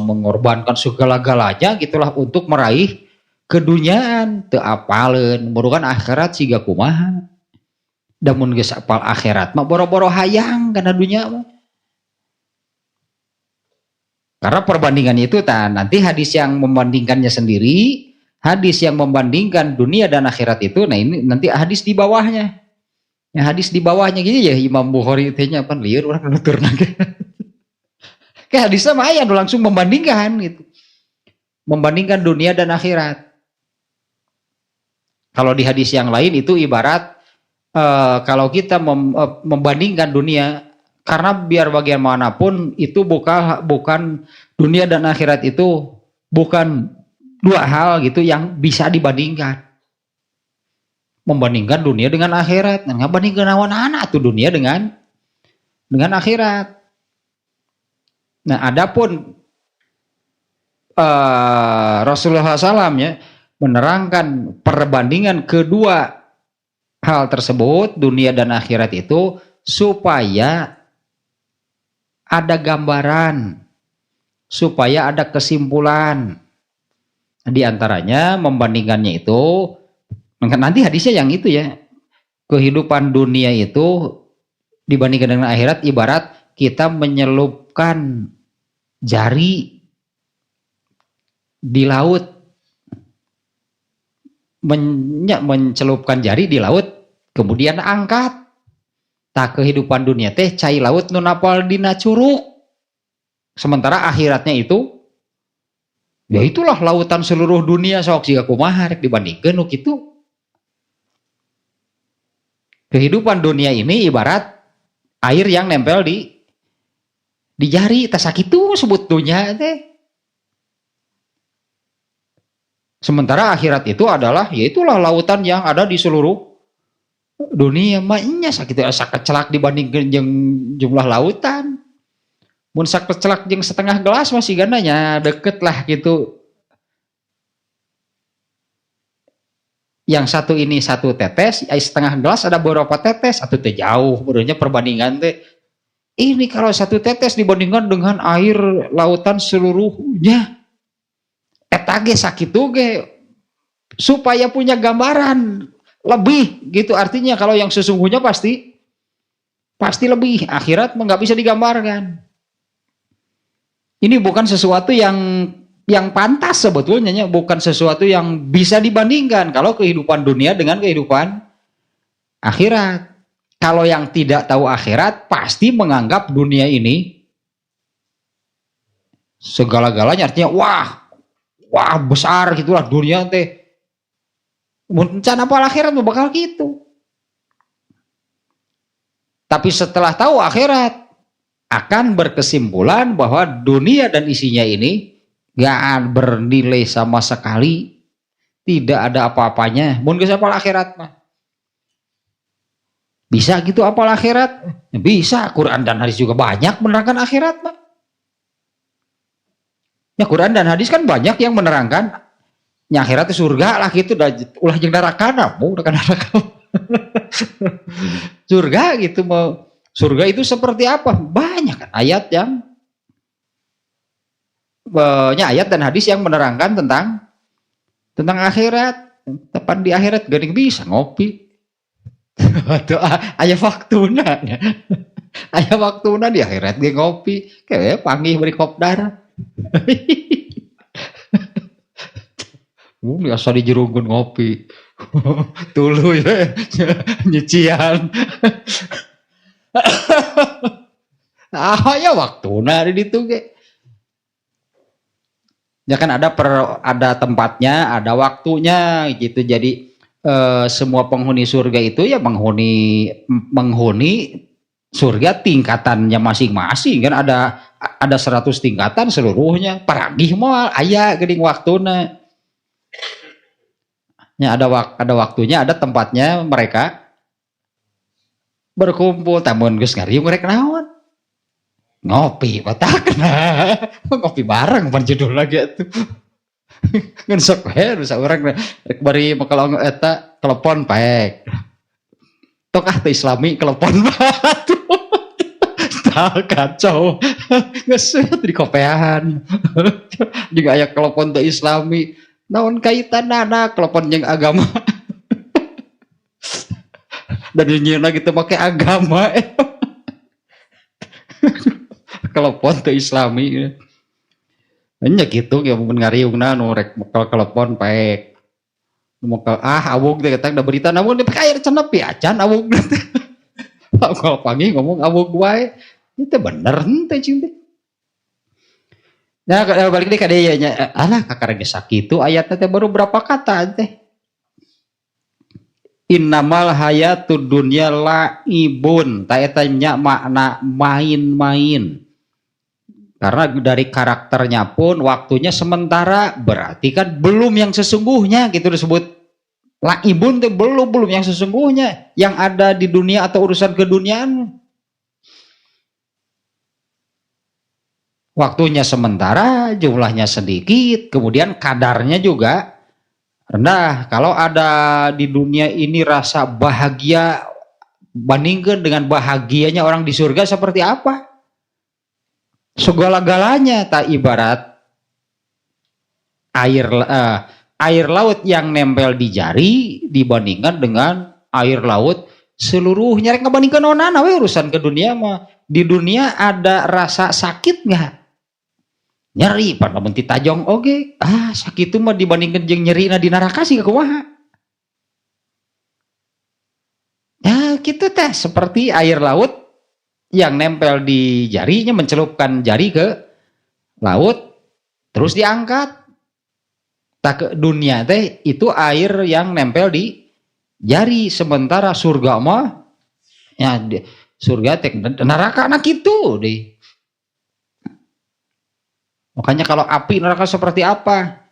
mengorbankan segala-galanya gitulah untuk meraih keduniaan teu apaleun murugan akhirat siga kumaha. Da mun geus apal akhirat mah boro-boro hayang kana dunya mah. Karena perbandingannya itu nanti hadis yang membandingkannya sendiri, hadis yang membandingkan dunia dan akhirat itu, nah ini nanti hadis di bawahnya. Ya hadis di bawahnya gitu ya Imam Bukhari tehnya pan lieur urang nuturna ge. Kayak hadisnya mah aya langsung membandingkan gitu. Membandingkan dunia dan akhirat. Kalau di hadis yang lain itu ibarat kalau kita membandingkan dunia karena biar bagaimanapun itu bukan dunia dan akhirat itu bukan dua hal gitu yang bisa dibandingkan. Membandingkan dunia dengan akhirat, nah ngabandingkeun naon-naon atuh dunia dengan akhirat. Nah, adapun Rasulullah SAW ya menerangkan perbandingan kedua hal tersebut dunia dan akhirat itu supaya ada gambaran, supaya ada kesimpulan. Di antaranya membandingkannya itu nanti hadisnya yang itu ya, kehidupan dunia itu dibandingkan dengan akhirat ibarat kita menyelupkan jari di laut, mencelupkan jari di laut kemudian angkat. Tak kehidupan dunia teh cai laut nu napal dina curug. Sementara akhiratnya itu ya itulah lautan seluruh dunia sok siga kumaha rek dibandingkeun nu kitu. Kehidupan dunia ini ibarat air yang nempel di jari, tas sakitu sebut dunia teh. Sementara akhirat itu adalah yaitulah lautan yang ada di seluruh dunia. Maknya sakitu asa kecelak dibandingkan jeung jumlah lautan. Mun sakecelak jeung setengah gelas masih gananya deket lah gitu. Yang satu ini satu tetes, setengah gelas ada beberapa tetes, atau teh jauh, menurutnya perbandingan teh. Ini kalau satu tetes dibandingkan dengan air lautan seluruhnya, eta ge sakitu ge supaya punya gambaran lebih gitu. Artinya kalau yang sesungguhnya pasti lebih. Akhirat nggak bisa digambarkan. Ini bukan sesuatu yang pantas sebetulnya, bukan sesuatu yang bisa dibandingkan kalau kehidupan dunia dengan kehidupan akhirat. Kalau yang tidak tahu akhirat pasti menganggap dunia ini segala-galanya, artinya wah besar gitulah dunia teh. Muncan apa akhirat bakal gitu. Tapi setelah tahu akhirat akan berkesimpulan bahwa dunia dan isinya ini gak bernilai sama sekali, tidak ada apa-apanya. Mun geus apal akhirat mah bisa gitu apal akhirat? Bisa. Quran dan hadis juga banyak menerangkan akhirat mah. Ya Quran dan hadis kan banyak yang menerangkan nya akhirat itu surga lah gitu, ulah jeung neraka neraka. Surga gitu mau. Surga itu seperti apa? Banyak kan ayat yang banyak ayat dan hadis yang menerangkan tentang akhirat. Tepat di akhirat geuning bisa ngopi. Tuh aya waktuna nya. Aya waktuna di akhirat ge ngopi, kayak panggih beri kopdar. Biasa di jerugun ngopi. Tuluy nyician. Ya waktuna di ditu ge. Ya kan ada tempatnya, ada waktunya gitu. Jadi semua penghuni surga itu ya menghuni surga tingkatannya masing-masing kan ada 100 tingkatan seluruhnya. Paragih moal aya geuning waktuna. Ya ada waktunya, ada tempatnya mereka berkumpul. Tamun geus ngariung rek naon? Ngopi batakna. Ngopi bareng pan judul lagi atuh. Ngan sok we rusak urang rek bari makalong eta telepon paek. Tok teh islami telepon batu. Tah kacau. Geus di kopean. Juga aya telepon teh islami. Naon kaitanana telepon jeung agama. Dan nyieuna gitu make agama. Telepon teh islami. Nya gitu ya mun ngariungna nu rek telepon paek. Mokal awog teh eta da berita namun di air cenep ya acan awog teh. Kalau panggil ngomong awog wae. Itu bener teh cing teh. Nah balik deui ka dieu nya. Alah kakarage sakitu ayatna teh baru berapa kata teh. Innamal hayatud dunya laibun. Ta eta nya makna main-main. Karena dari karakternya pun waktunya sementara, berarti kan belum yang sesungguhnya gitu disebut. Laibun itu belum yang sesungguhnya yang ada di dunia atau urusan keduniaan. Waktunya sementara, jumlahnya sedikit, kemudian kadarnya juga rendah. Kalau ada di dunia ini rasa bahagia, bandingkan dengan bahagianya orang di surga seperti apa? Segala-galanya tak ibarat air laut yang nempel di jari dibandingkan dengan air laut seluruhnya. Rek ngabandingkan onana we urusan ke dunia mah. Di dunia ada rasa sakit nggak? Nyeri pada menti tajong oge. Sakit itu mah dibandingkan jeung nyeri di neraka sih kumaha. Ya gitu teh seperti air laut yang nempel di jarinya, mencelupkan jari ke laut terus diangkat. Tak ke dunia teh itu air yang nempel di jari, sementara surga mah ya surga teh neraka anak itu deh. Makanya kalau api neraka seperti apa?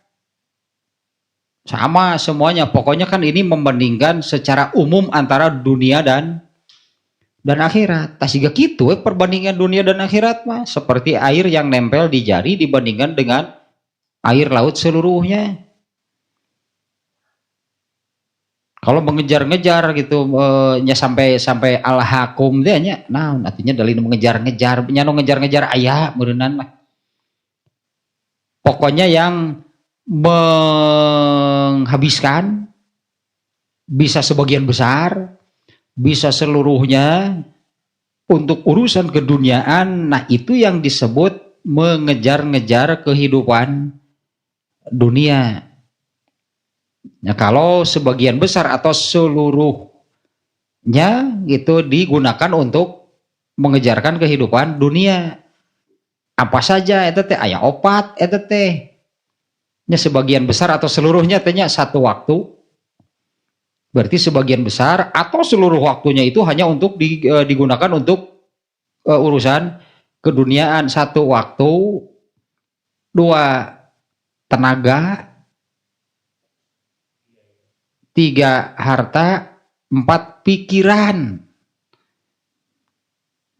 Sama semuanya. Pokoknya kan ini membandingkan secara umum antara dunia dan akhirat. Tas juga gitu perbandingan dunia dan akhirat mah seperti air yang nempel di jari dibandingkan dengan air laut seluruhnya. Kalau mengejar-ngejar gitu nya sampai alhaqum teh nya naon artinya dalil mengejar-ngejar nya nu ngejar-ngejar aya meureunnan mah. Pokoknya yang menghabiskan bisa sebagian besar, bisa seluruhnya untuk urusan keduniaan. Nah itu yang disebut mengejar-ngejar kehidupan dunia. Nah kalau sebagian besar atau seluruhnya itu digunakan untuk mengejarkan kehidupan dunia. Apa saja eta teh aya opat eta teh nya sebagian besar atau seluruhnya tehnya satu waktu. Berarti sebagian besar atau seluruh waktunya itu hanya untuk digunakan untuk urusan keduniaan. Satu waktu, dua tenaga, tiga harta, empat pikiran.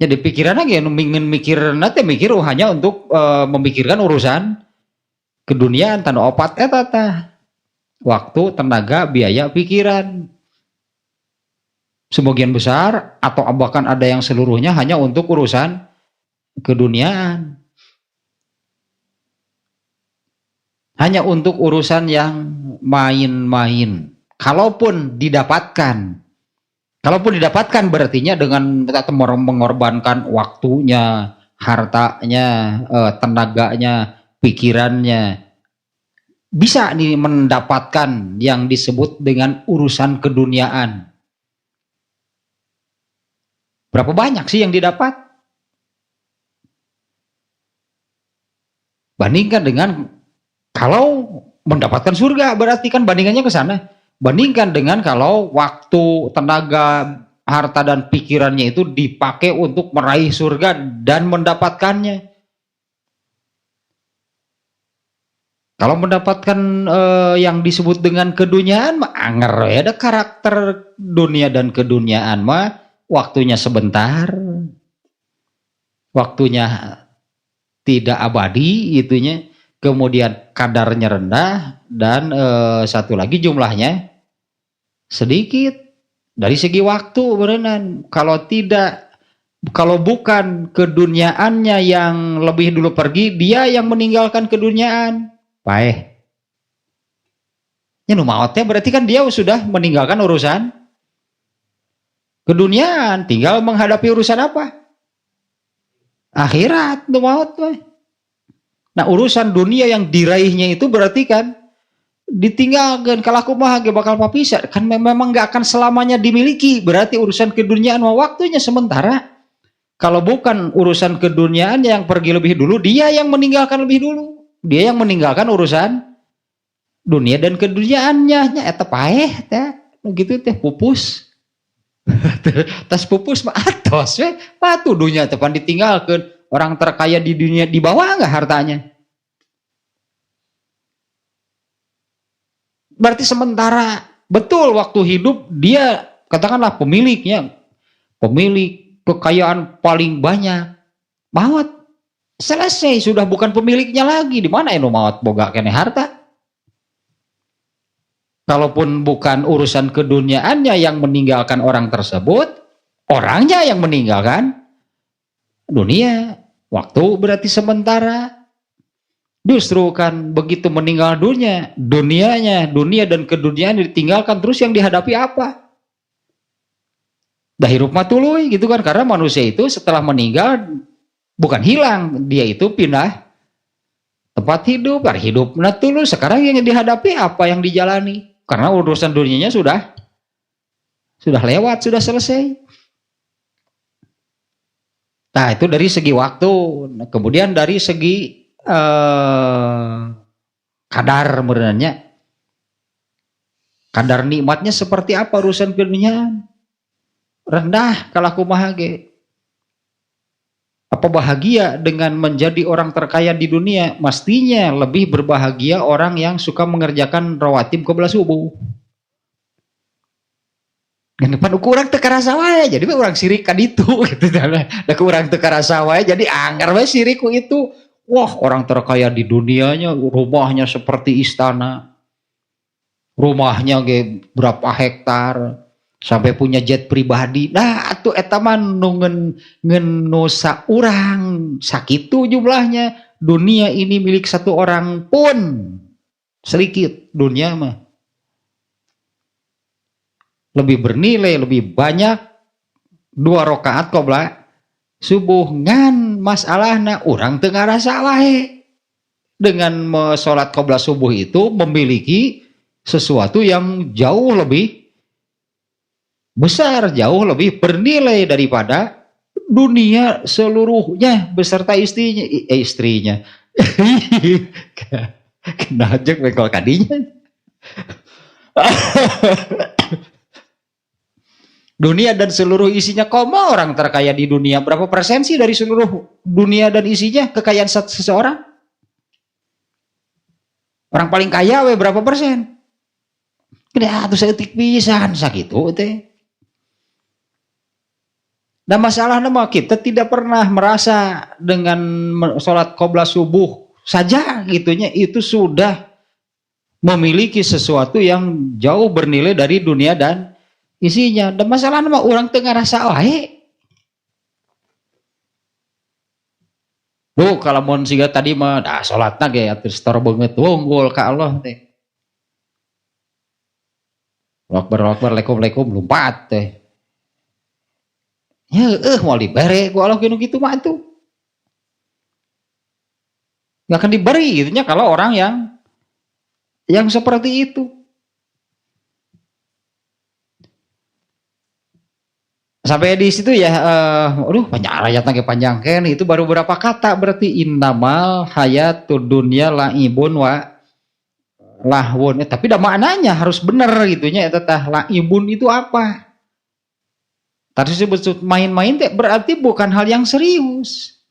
Jadi pikiran lagi mikir nanti mikir hanya untuk memikirkan urusan keduniaan tanda opat eta tah. Waktu, tenaga, biaya, pikiran. Sebagian besar atau bahkan ada yang seluruhnya hanya untuk urusan keduniaan. Hanya untuk urusan yang main-main. Kalaupun didapatkan Kalaupun didapatkan berartinya dengan mengorbankan waktunya, hartanya, tenaganya, pikirannya, bisa nih mendapatkan yang disebut dengan urusan keduniaan. Berapa banyak sih yang didapat? Bandingkan dengan kalau mendapatkan surga, berarti kan bandingannya ke sana. Bandingkan dengan kalau waktu, tenaga, harta dan pikirannya itu dipakai untuk meraih surga dan mendapatkannya. Kalau mendapatkan yang disebut dengan keduniaan mah anger ya, ada karakter dunia dan keduniaan mah waktunya sebentar. Waktunya tidak abadi itunya. Kemudian kadarnya rendah dan satu lagi jumlahnya sedikit dari segi waktu beneran. Kalau bukan keduniaannya yang lebih dulu pergi, dia yang meninggalkan keduniaan. Baik. Ya nu maotnya berarti kan dia sudah meninggalkan urusan keduniaan, tinggal menghadapi urusan apa? Akhirat nu maot we. Nah urusan dunia yang diraihnya itu berarti kan ditinggalkan. Kalau aku mah bakal papisah kan, memang nggak akan selamanya dimiliki. Berarti urusan keduniaan waktunya sementara. Kalau bukan urusan keduniaan yang pergi lebih dulu, dia yang meninggalkan lebih dulu. Dia yang meninggalkan urusan dunia dan keduniaannya. Eta paeh teh gitu teh pupus. Tas pupus mah atos we. Patu dunia teh pan ditinggalkan. Orang terkaya di dunia di bawah nggak hartanya? Berarti sementara betul waktu hidup dia katakanlah pemilik kekayaan paling banyak, maut selesai sudah bukan pemiliknya lagi. Di mana eno maut boga kene harta? Kalaupun bukan urusan keduniaannya yang meninggalkan orang tersebut, orangnya yang meninggalkan dunia. Waktu berarti sementara. Justru kan begitu meninggal dunia dan keduniaan ditinggalkan, terus yang dihadapi apa? Dah hirup matuluy gitu kan, karena manusia itu setelah meninggal bukan hilang, dia itu pindah tempat hidup, hidup natulu. Sekarang yang dihadapi apa yang dijalani? Karena urusan dunianya sudah lewat, sudah selesai. Nah itu dari segi waktu. Kemudian dari segi kadar sebenarnya, kadar nikmatnya seperti apa urusan keduniaan? Rendah kalau kumaha ge. Apa bahagia dengan menjadi orang terkaya di dunia? Mestinya lebih berbahagia orang yang suka mengerjakan rawatib qabla subuh. Depan ukuran teu karasa wae, jadi orang sirik kan itu gitu. Da kurang teu karasa wae, jadi anggar wae sirik itu. Wah, orang terkaya di dunianya, rumahnya seperti istana. Rumahnya ge berapa hektar, sampai punya jet pribadi. Nah, atuh eta mah nu ngenosa urang, sakitu jumlahnya. Dunia ini milik satu orang pun sedikit dunia mah. Lebih bernilai, lebih banyak 2 rakaat qabla subuh. Ngan masalahna urang teu ngarasa wae. Dengan sholat qabla subuh itu memiliki sesuatu yang jauh lebih besar, jauh lebih bernilai daripada dunia seluruhnya beserta istrinya. Kena ajak bekal kadinya. Dunia dan seluruh isinya, koma orang terkaya di dunia. Berapa persen sih dari seluruh dunia dan isinya kekayaan seseorang? Orang paling kaya we berapa persen? Kena atuh saeutik pisan sakitu teh. Dan masalahnya mah kita tidak pernah merasa dengan sholat qabla subuh saja gitunya itu sudah memiliki sesuatu yang jauh bernilai dari dunia dan isinya. Dan masalahnya mah orang teu ngarasa wae. Kalau mun siga tadi mah dah salatna ge atuh setor beungeut unggul ka Allah teh. Akbar Akbar, Assalamualaikum lompat teh. Ya mau diberi ku Allah kinu gitu mah tuh. Gak akan diberi gitunya kalau orang yang seperti itu. Sampai di situ ya, aduh panjang ayatnya panjang kan, itu baru berapa kata berarti innamal hayatud dunya laibun wa lahwun. Tapi dah maknanya harus benar gitunya, eta tah laibun itu apa? Tadi disebut main-main berarti bukan hal yang serius.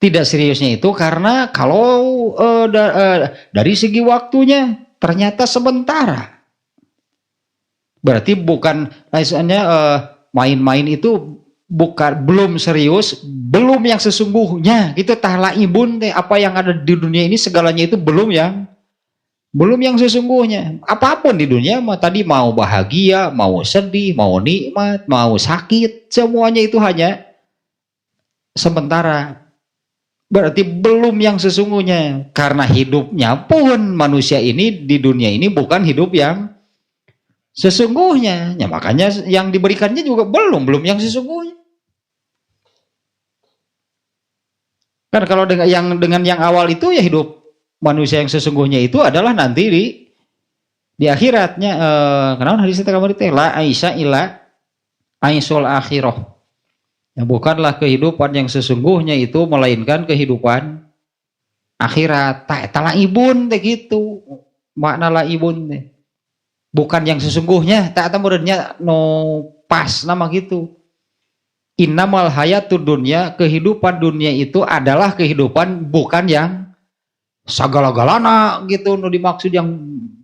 Tidak seriusnya itu karena kalau dari segi waktunya ternyata sementara. Berarti bukan misalnya main-main itu bukan belum serius, belum yang sesungguhnya. Gitu tah laibun teh apa yang ada di dunia ini segalanya itu belum yang sesungguhnya. Apapun di dunia tadi mau bahagia, mau sedih, mau nikmat, mau sakit, semuanya itu hanya sementara. Berarti belum yang sesungguhnya. Karena hidupnya pun manusia ini di dunia ini bukan hidup yang sesungguhnya. Ya, makanya yang diberikannya juga belum yang sesungguhnya. Kan kalau dengan yang awal itu ya hidup manusia yang sesungguhnya itu adalah nanti di akhiratnya. Kenapa hadis itu kamari teh la aisha illa aisul akhirah. Ya, bukanlah kehidupan yang sesungguhnya itu melainkan kehidupan akhirat. Tak laibun teh gitu. Makna laibun teh. Bukan yang sesungguhnya, tak muridnya no pas nama gitu. Innamal hayatud dunya, kehidupan dunia itu adalah kehidupan bukan yang sagala-galana gitu, no dimaksud yang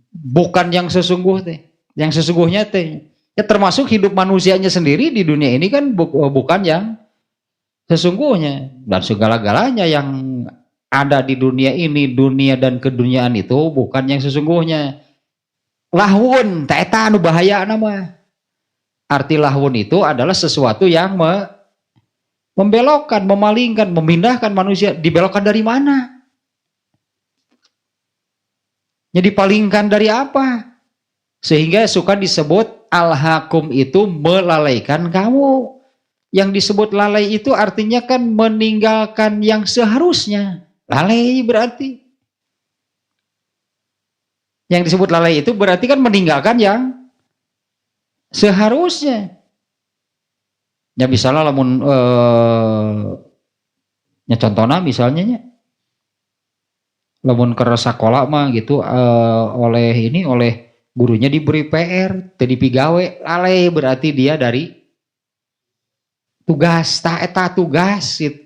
bukan yang sesungguhnya. Yang sesungguhnya teh ya termasuk hidup manusianya sendiri di dunia ini kan bukan yang sesungguhnya, dan segala-galanya yang ada di dunia ini, dunia dan keduniaan itu bukan yang sesungguhnya. Lahwun, eta anu bahaya nama. Arti lahwun itu adalah sesuatu yang membelokkan, memalingkan, memindahkan manusia. Dibelokkan dari mana? Ya dipalingkan dari apa? Sehingga suka disebut al-hakum itu melalaikan kamu. Yang disebut lalai itu artinya kan meninggalkan yang seharusnya. Lalai berarti. Yang disebut lalai itu berarti kan meninggalkan yang seharusnya. Ya misalnya lamun ya contohnya misalnya lamun ke sekolah mah gitu oleh gurunya diberi PR, teu dipigawe, lalai berarti dia dari tugas, eta tugas gitu.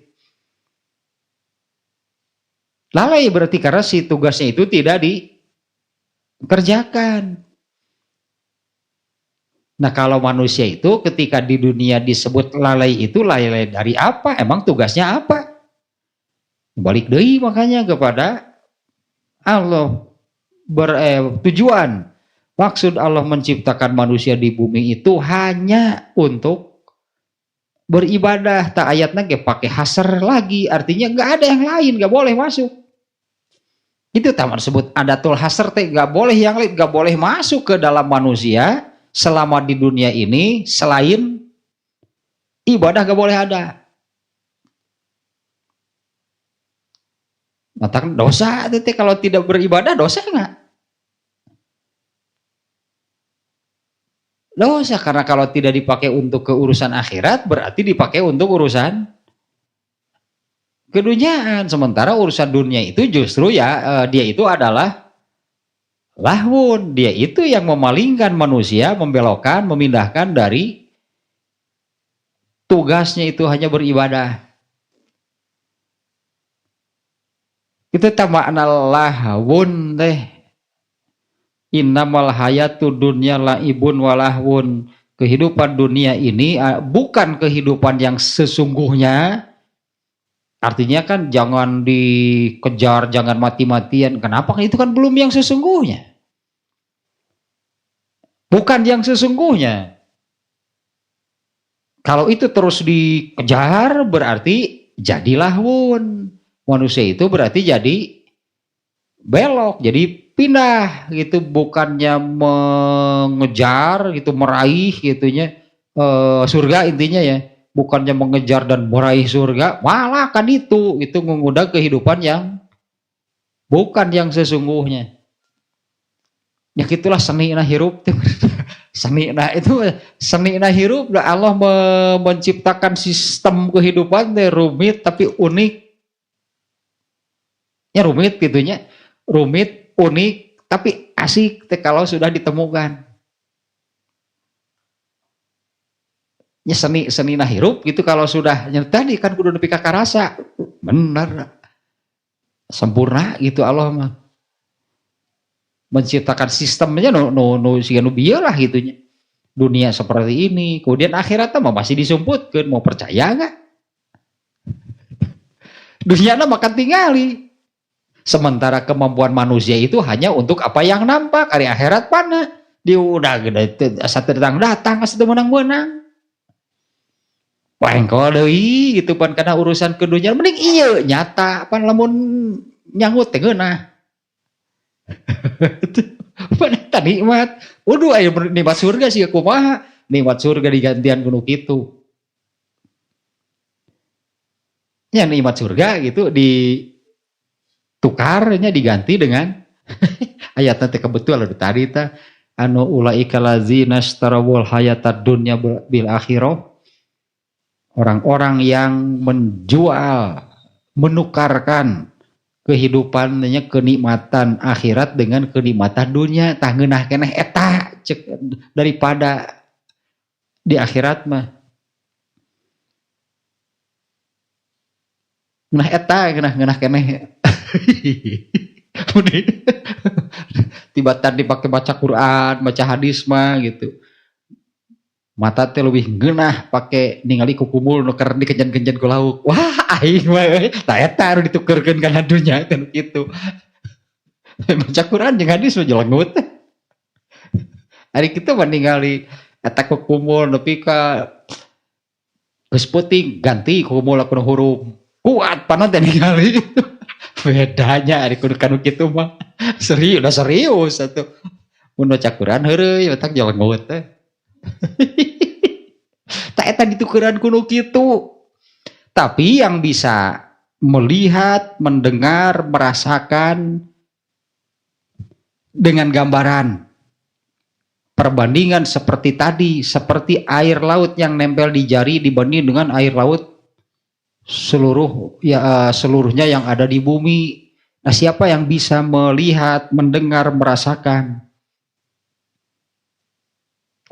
Lalai berarti karena si tugasnya itu tidak dikerjakan. Nah kalau manusia itu ketika di dunia disebut lalai itu lalai dari apa? Emang tugasnya apa? Balik deui makanya kepada Allah tujuan. Maksud Allah menciptakan manusia di bumi itu hanya untuk beribadah. Tak ayatnya ge pakai hasar lagi, artinya nggak ada yang lain, nggak boleh masuk. Itu taman sebut adatul hasar teh, nggak boleh yang lain, nggak boleh masuk ke dalam manusia selama di dunia ini selain ibadah, nggak boleh ada. Matakan dosa teh kalau tidak beribadah dosa nggak? Dosa karena kalau tidak dipakai untuk keurusan akhirat berarti dipakai untuk urusan keduniaan. Sementara urusan dunia itu justru ya dia itu adalah lahwun. Dia itu yang memalingkan manusia, membelokkan, memindahkan dari tugasnya itu hanya beribadah. Itu makna lahwun teh. Innamal hayatud dunya laibun walahwun. Kehidupan dunia ini bukan kehidupan yang sesungguhnya. Artinya kan jangan dikejar, jangan mati-matian. Kenapa? Itu kan belum yang sesungguhnya. Bukan yang sesungguhnya. Kalau itu terus dikejar berarti jadi lahwun. Manusia itu berarti jadi belok, jadi pindah gitu, bukannya mengejar gitu, meraih gitunya, surga intinya ya, bukannya mengejar dan meraih surga, malah kan itu mengundang kehidupan yang bukan yang sesungguhnya. Ya gitulah seni na hirup. Seni nah itu seni na hirup, Allah menciptakan sistem kehidupan rumit tapi unik. Ya rumit gitunya, rumit, unik, tapi asik kalau sudah ditemukan. Ya seni nah hirup gitu kalau sudah tadi kan kudu nepi ka karasa. Benar. Sempurna gitu Allah mah. Menciptakan sistemnya no bialah gitunya. Dunia seperti ini, kemudian akhiratnya mah masih disumputkeun, mau percaya enggak? Dunia makan tingali. Sementara kemampuan manusia itu hanya untuk apa yang nampak, hari akhirat mana? Dia udah gede asa datang asa menang-menang. Wengkol deui gitu pan karena urusan ke dunia mending ieu nyata pan lamun nyangut teh geunah. Pan nikmat. Waduh aya nikmat surga sih kumaha? Nikmat surga digantian kuno kitu. Ya nikmat surga gitu ditukarnya diganti dengan ayatnya teh kebetulan tadi tah anu ulaika ladzina istarawul hayatad dunya bil akhirah. Orang-orang yang menjual, menukarkan kehidupannya, kenikmatan akhirat dengan kenikmatan dunia, tah ngeunah keneh eta cek daripada di akhirat mah. Ngeunah eta ngeunah keneh. Tibatan dipakai baca Quran, baca hadis mah gitu. Mata teh lebih geunah pakai ningali kukumul nu keur dikejan-kejan ku lauk. Wah, aing mah tah eta anu ditukeurkeun kana dunya kan kitu. Baca Quran jeung hadis mah jelengut. Ari kitu mah ningali eta kukumul nepi ka geus peuting ganti kukumul aku huruf. Kuat panon teh ningali. Bedanya ari kudu kanu kitu mah. Serius atuh. Mun baca Quran heureuy otak jelengut teh. Tak eta ditukeran kuno kitu. Tapi yang bisa melihat, mendengar, merasakan dengan gambaran perbandingan seperti tadi, seperti air laut yang nempel di jari dibanding dengan air laut seluruhnya yang ada di bumi. Nah, siapa yang bisa melihat, mendengar, merasakan?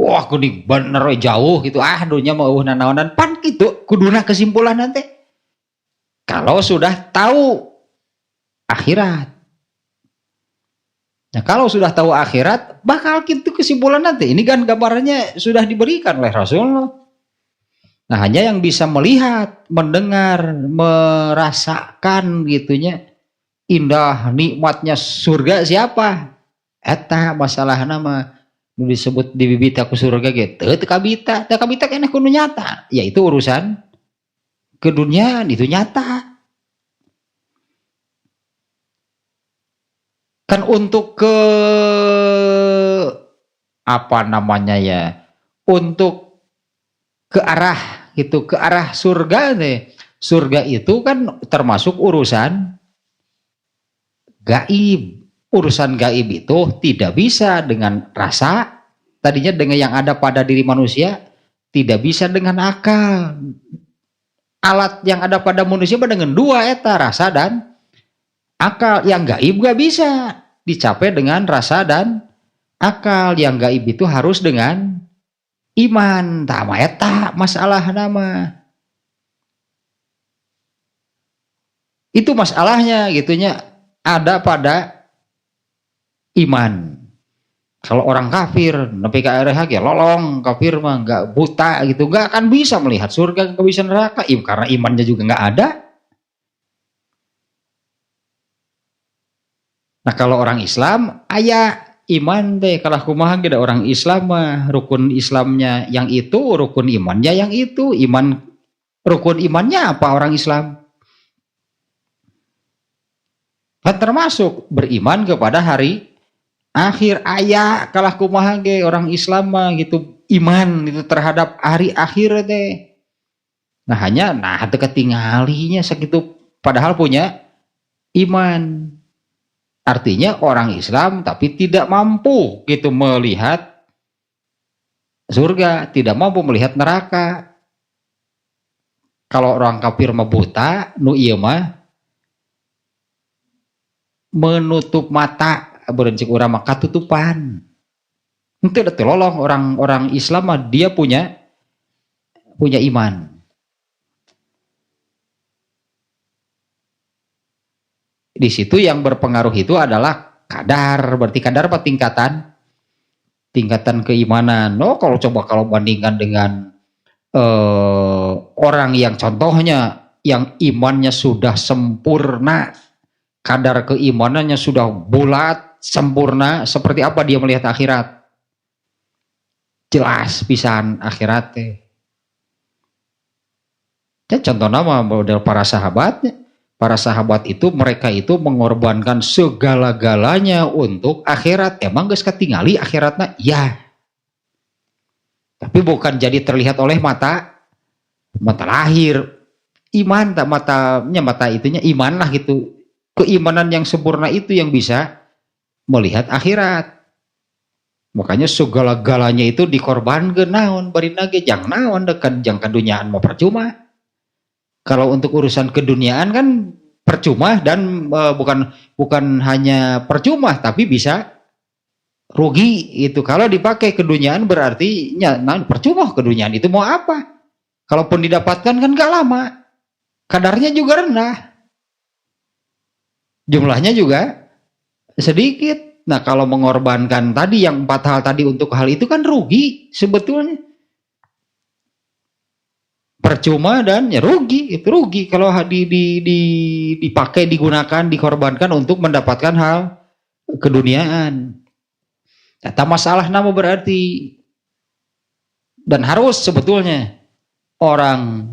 Wah, kuning bener jauh gitu. Dunia mau nanaonan pan gitu. Kuduna kesimpulan nanti. Kalau sudah tahu akhirat. Nah, kalau sudah tahu akhirat, bakal gitu kesimpulan nanti. Ini kan gambarannya sudah diberikan oleh Rasulullah. Nah, hanya yang bisa melihat, mendengar, merasakan gitunya. Indah, nikmatnya surga siapa? Eta masalah nama. Disebut di bibita ku surga gitu teu kabita keneh kudu nyata, yaitu urusan keduniaan itu nyata kan untuk ke apa namanya ya, untuk ke arah gitu, ke arah surga nih. Surga itu kan termasuk urusan gaib. Urusan gaib itu tidak bisa dengan rasa, tadinya dengan yang ada pada diri manusia, tidak bisa dengan akal. Alat yang ada pada manusia dengan dua eta, rasa dan akal. Yang gaib gak bisa dicapai dengan rasa dan akal. Yang gaib itu harus dengan iman. Tama eta masalah nama. Itu masalahnya gitunya ada pada iman. Kalau orang kafir nepi ka RH lolong, kafir mah enggak, buta gitu, enggak akan bisa melihat surga, enggak bisa neraka, karena imannya juga enggak ada. Nah, kalau orang Islam aya iman teh, kalau kumaha ge orang Islam mah rukun Islamnya yang itu, rukun imannya yang itu. Rukun imannya apa orang Islam? Kan termasuk beriman kepada hari akhir. Aya kalah kumaha ge orang Islam mah gitu, iman itu terhadap hari akhir teh. Nah teu ketinggalinya sakitu padahal punya iman. Artinya orang Islam tapi tidak mampu gitu melihat surga, tidak mampu melihat neraka. Kalau orang kafir mah buta, nu ieu mah menutup mata, beureun cik urang mah katutupan. Henteu da telolong orang Islam mah dia punya iman. Di situ yang berpengaruh itu adalah kadar, berarti kadar apa tingkatan keimanan. Kalau bandingkan dengan orang yang contohnya yang imannya sudah sempurna, kadar keimanannya sudah bulat sempurna, seperti apa dia melihat akhirat? Jelas pisan akhirat teh. Contoh nama model para sahabatnya. Para sahabat itu mereka itu mengorbankan segala-galanya untuk akhirat. Emang geus katingali akhiratna? Ya. Tapi bukan jadi terlihat oleh mata lahir. Iman tak mata itunya iman lah gitu. Keimanan yang sempurna itu yang bisa melihat akhirat. Makanya segala-galanya itu dikorbankeun naon bari nage jang naon dekan jang kadunyaan mah percuma. Kalau untuk urusan keduniaan kan percuma dan bukan hanya percuma tapi bisa rugi itu. Kalau dipakai keduniaan berarti percuma keduniaan itu mau apa? Kalaupun didapatkan kan gak lama. Kadarnya juga rendah. Jumlahnya juga sedikit. Nah kalau mengorbankan tadi yang 4 hal tadi untuk hal itu kan rugi sebetulnya. Percuma dan ya rugi, itu rugi kalau dipakai, digunakan, dikorbankan untuk mendapatkan hal keduniaan. Kata masalah nama berarti dan harus sebetulnya orang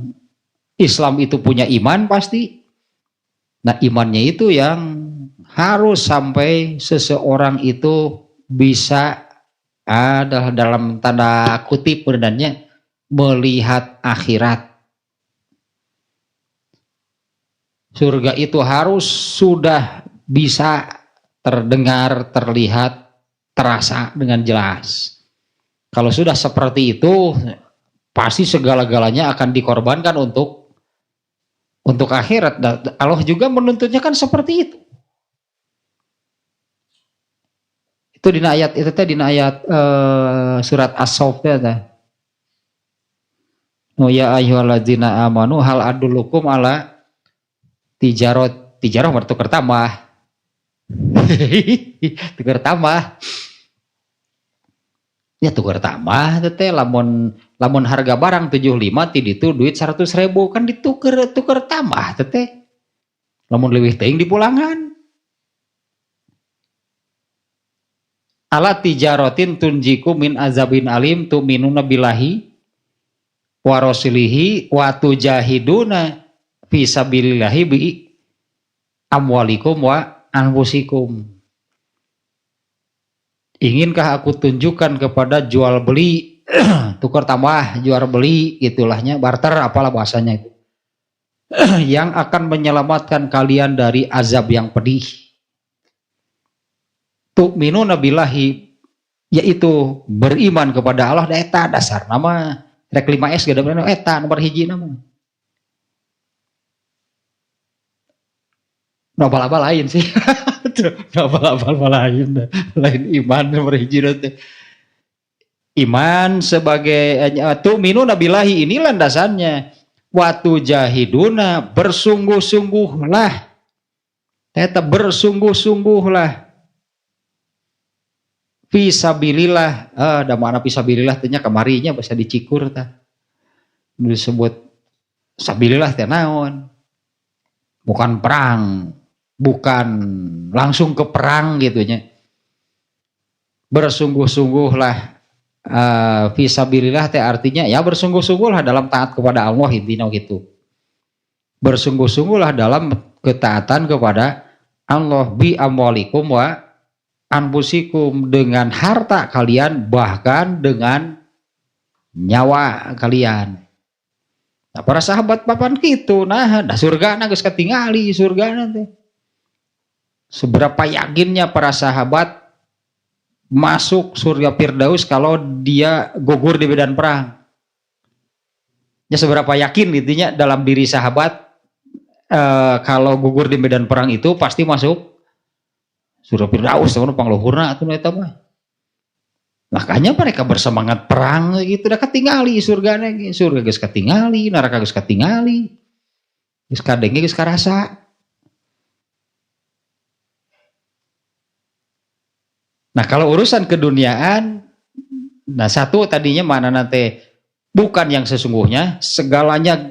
Islam itu punya iman pasti. Nah imannya itu yang harus sampai seseorang itu bisa ada dalam tanda kutip benarnya melihat akhirat. Surga itu harus sudah bisa terdengar, terlihat, terasa dengan jelas. Kalau sudah seperti itu, pasti segala-galanya akan dikorbankan untuk akhirat. Allah juga menuntutnya kan seperti itu. Itu di ayat itu teh di ayat surat As-Saff teh. Ya ayyuhalladzina amanu hal adullukum ala tijarah bertukar tambah. Tukar tambah. Ya tukar tambah teh lamun harga barang 75 ti ditu duit 100.000 kan ditukar tambah teh. Lamun leuwih teuing dipulangan. Ala tijaratin tunjiku min azabin alim tu'minuna billahi wa rasulihi wa tujahiduna fi sabilillahi bi amwalikum wa anfusikum. Inkah aku tunjukkan kepada jual beli tukar tambah jual beli itulahnya barter apalah bahasanya itu yang akan menyelamatkan kalian dari azab yang pedih. Tu'minuna billahi yaitu beriman kepada Allah eta dasar nama rek 5S gede bener eta nomor hiji nama. Nobal-abal lain sih. Nobal-abal lain. Lain iman nomor hiji teh. Iman sebagai tu'minuna billahi ini landasannya. Watu jahiduna bersungguh-sungguhlah. Eta bersungguh-sungguhlah. Fisabilillah, da mana fisabilillah tanya kamarinya bisa dicikur tah. Disebut sabilillah teh naon? Bukan perang, bukan langsung ke perang gitunya. Bersungguh-sungguhlah fisabilillah teh artinya ya bersungguh-sungguhlah dalam taat kepada Allah intinya gitu. Bersungguh-sungguhlah dalam ketaatan kepada Allah bi amwalikum wa anfusikum dengan harta kalian bahkan dengan nyawa kalian. Nah, para sahabat papan gitu, nah surga geus katingali surga nanti. Seberapa yakinnya para sahabat masuk surga Firdaus kalau dia gugur di medan perang? Ya seberapa yakin intinya dalam diri sahabat kalau gugur di medan perang itu pasti masuk surga Firdaus, teman pangluhurna atuh eta mah. Makanya mereka bersemangat perang gitu, udah katingali surgana, surga geus katingali, neraka geus katingali, geus kadenge geus karasa. Nah kalau urusan keduniaan, nah satu tadinya mana nanti bukan yang sesungguhnya,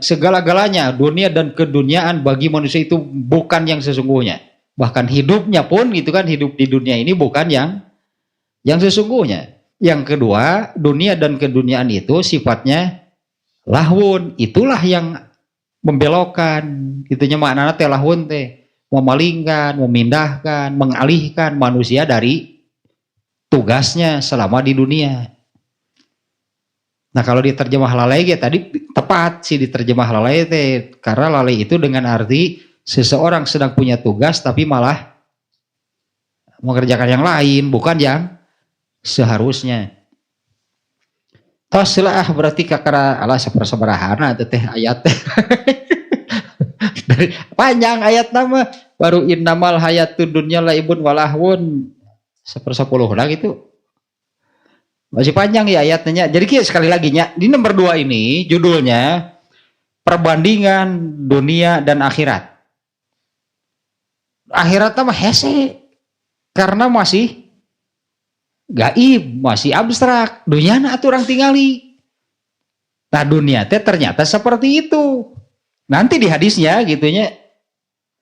segala-galanya dunia dan keduniaan bagi manusia itu bukan yang sesungguhnya. Bahkan hidupnya pun gitu kan, hidup di dunia ini bukan yang sesungguhnya. Yang kedua, dunia dan keduniaan itu sifatnya lahun, itulah yang membelokkan, itunya maknanya teh lahun teh, memalingkan, memindahkan, mengalihkan manusia dari tugasnya selama di dunia. Nah kalau diterjemah lalai ya tadi tepat sih diterjemah lalai teh, karena lalai itu dengan arti seseorang sedang punya tugas tapi malah mengerjakan yang lain, bukan yang seharusnya. Tos lah berarti kakara ala sapersabarahana teh ayat dari panjang ayat nama baru innamal hayatud dunya laibun walahun 1/10 lah gitu. Masih panjang ya ayatnya. Jadi sekali lagi nya di nomor 2 ini judulnya perbandingan dunia dan akhirat. Akhirat mah hese karena masih gaib, masih abstrak. Dunia atuh urang tingali. Nah dunia teh ternyata seperti itu. Nanti di hadisnya gitunya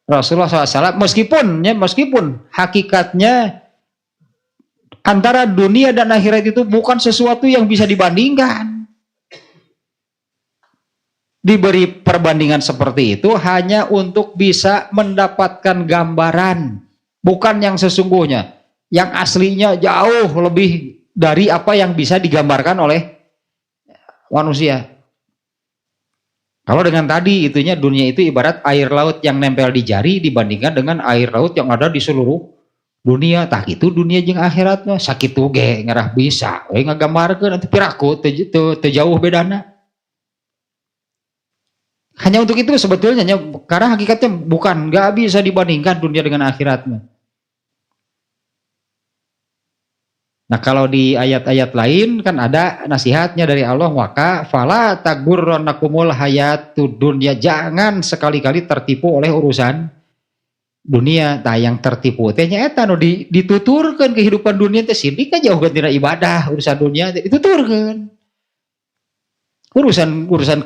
Rasulullah SAW meskipun hakikatnya antara dunia dan akhirat itu bukan sesuatu yang bisa dibandingkan. Diberi perbandingan seperti itu hanya untuk bisa mendapatkan gambaran, bukan yang sesungguhnya. Yang aslinya jauh lebih dari apa yang bisa digambarkan oleh manusia. Kalau dengan tadi itunya dunia itu ibarat air laut yang nempel di jari dibandingkan dengan air laut yang ada di seluruh dunia. Tah itu dunia jeung akhiratnya sakitu ge ngarah bisa we ngagambarkeun atuh piraku teu jauh bedana. Hanya untuk itu sebetulnya karena hakikatnya bukan, nggak bisa dibandingkan dunia dengan akhiratnya. Nah kalau di ayat-ayat lain kan ada nasihatnya dari Allah, maka fala tagurrannakumul hayatud dunya, jangan sekali-kali tertipu oleh urusan dunia. Nah yang tertipu teh nya eta nu dituturkeun kehidupan dunia teh sidik aja jauh tina ibadah, urusan dunia teh dituturkeun. Urusan